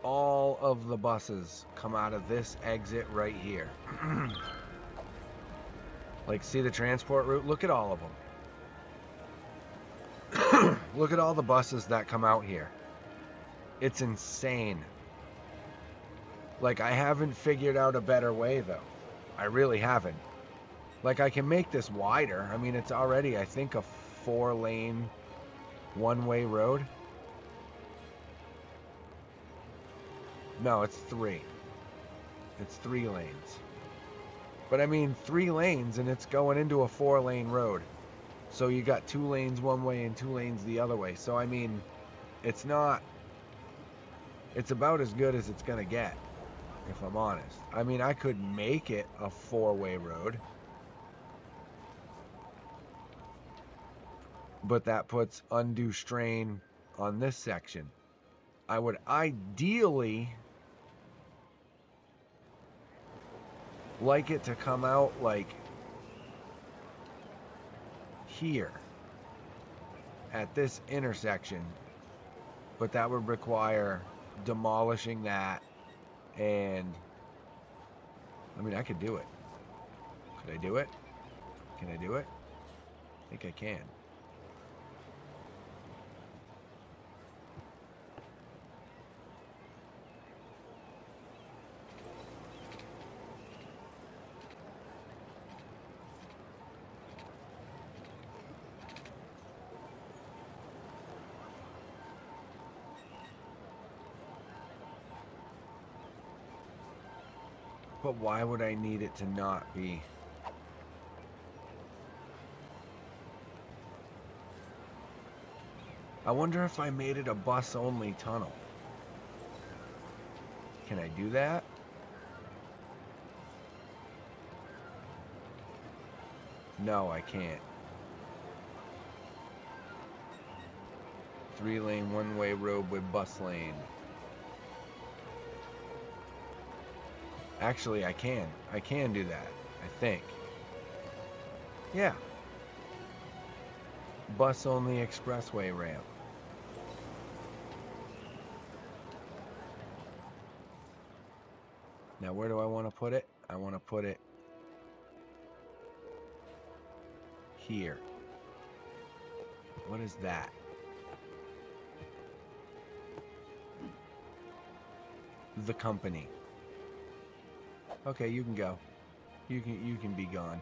All of the buses come out of this exit right here. Like, see the transport route? Look at all of them. Look at all the buses that come out here. It's insane. Like, I haven't figured out a better way, though. I really haven't. Like, I can make this wider. I mean, it's already, I think, a 4-lane, one-way road. No, it's 3. It's 3 lanes. But, I mean, 3 lanes, and it's going into a 4-lane road. So you got 2 lanes one way and 2 lanes the other way. So, I mean, it's not... It's about as good as it's going to get, if I'm honest. I mean, I could make it a 4-way road. But that puts undue strain on this section. I would ideally like it to come out like here at this intersection, but that would require demolishing that, and I mean, I could do it. Could I do it? Can I do it? I think I can. But why would I need it to not be? I wonder if I made it a bus-only tunnel. Can I do that? No, I can't. 3-lane, one-way road with bus lane. Actually, I can. I can do that, I think. Yeah. Bus only expressway ramp. Now, where do I want to put it? I want to put it here. What is that? The company. Okay, you can go. You can be gone.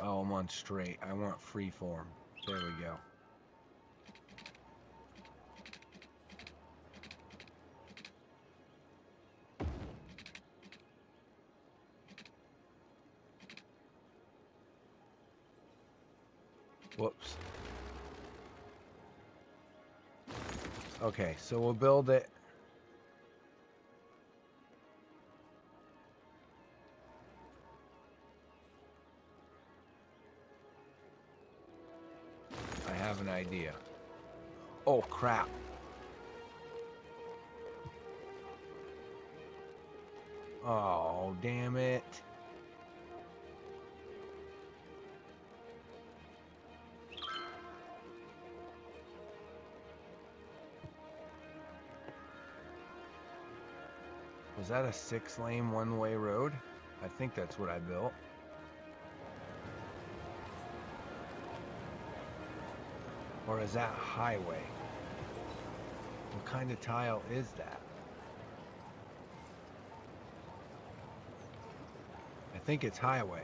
Oh, I'm on straight. I want freeform. There we go. Whoops. Okay, so we'll build it. I have an idea. Oh, crap. Oh, damn it. Was that a 6-lane one-way road? I think that's what I built. Or is that highway? What kind of tile is that? I think it's highway.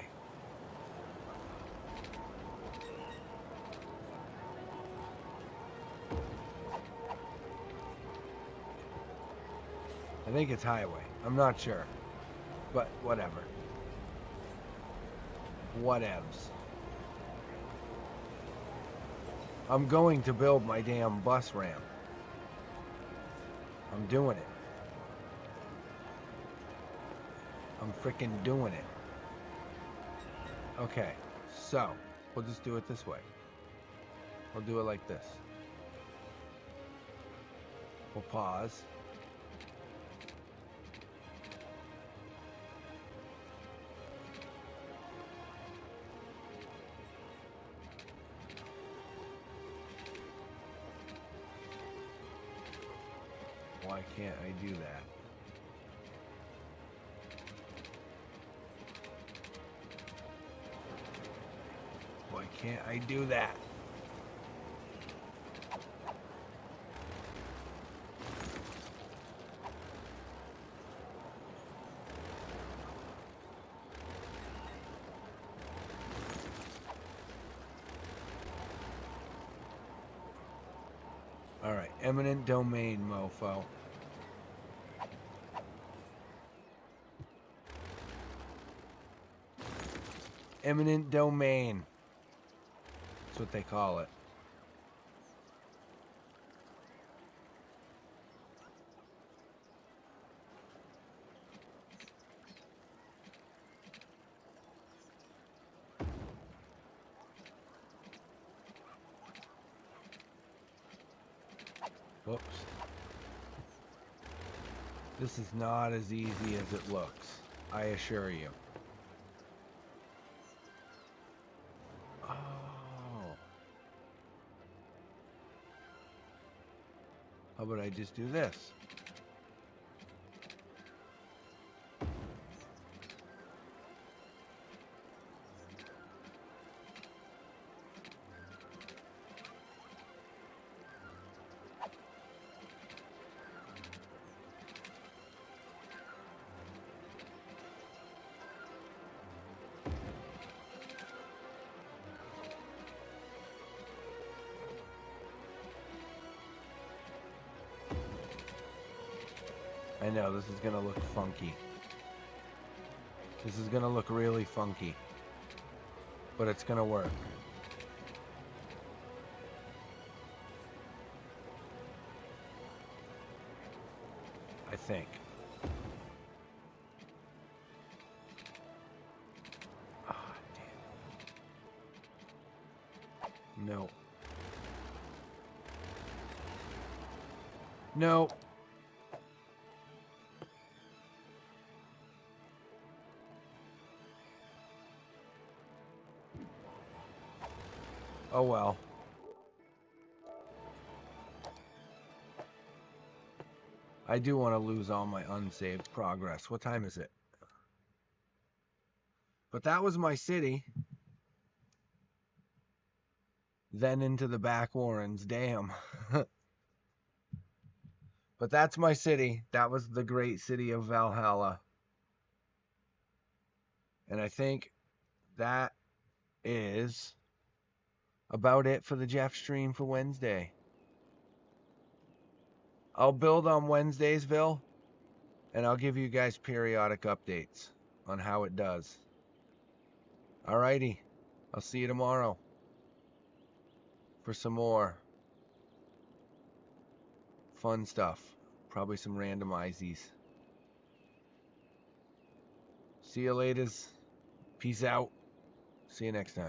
I think it's highway. I'm not sure. But whatever. Whatevs. I'm going to build my damn bus ramp. I'm doing it. I'm freaking doing it. Okay, so we'll just do it this way. We'll do it like this. We'll pause. Why can't I do that? Why can't I do that? All right, eminent domain, mofo. Eminent domain. That's what they call it. Whoops. This is not as easy as it looks, I assure you. Oh. How about I just do this? I know, this is gonna look funky. This is gonna look really funky. But it's gonna work. think. Ah, damn. No. No. Oh well. I do want to lose all my unsaved progress. What time is it? But that was my city. Then into the back Warrens. Damn. But that's my city. That was the great city of Valhalla. And I think that is about it for the Jeff stream for Wednesday. I'll build on Wednesdaysville, and I'll give you guys periodic updates on how it does. Alrighty. I'll see you tomorrow for some more fun stuff. Probably some randomizees. See you laters. Peace out. See you next time.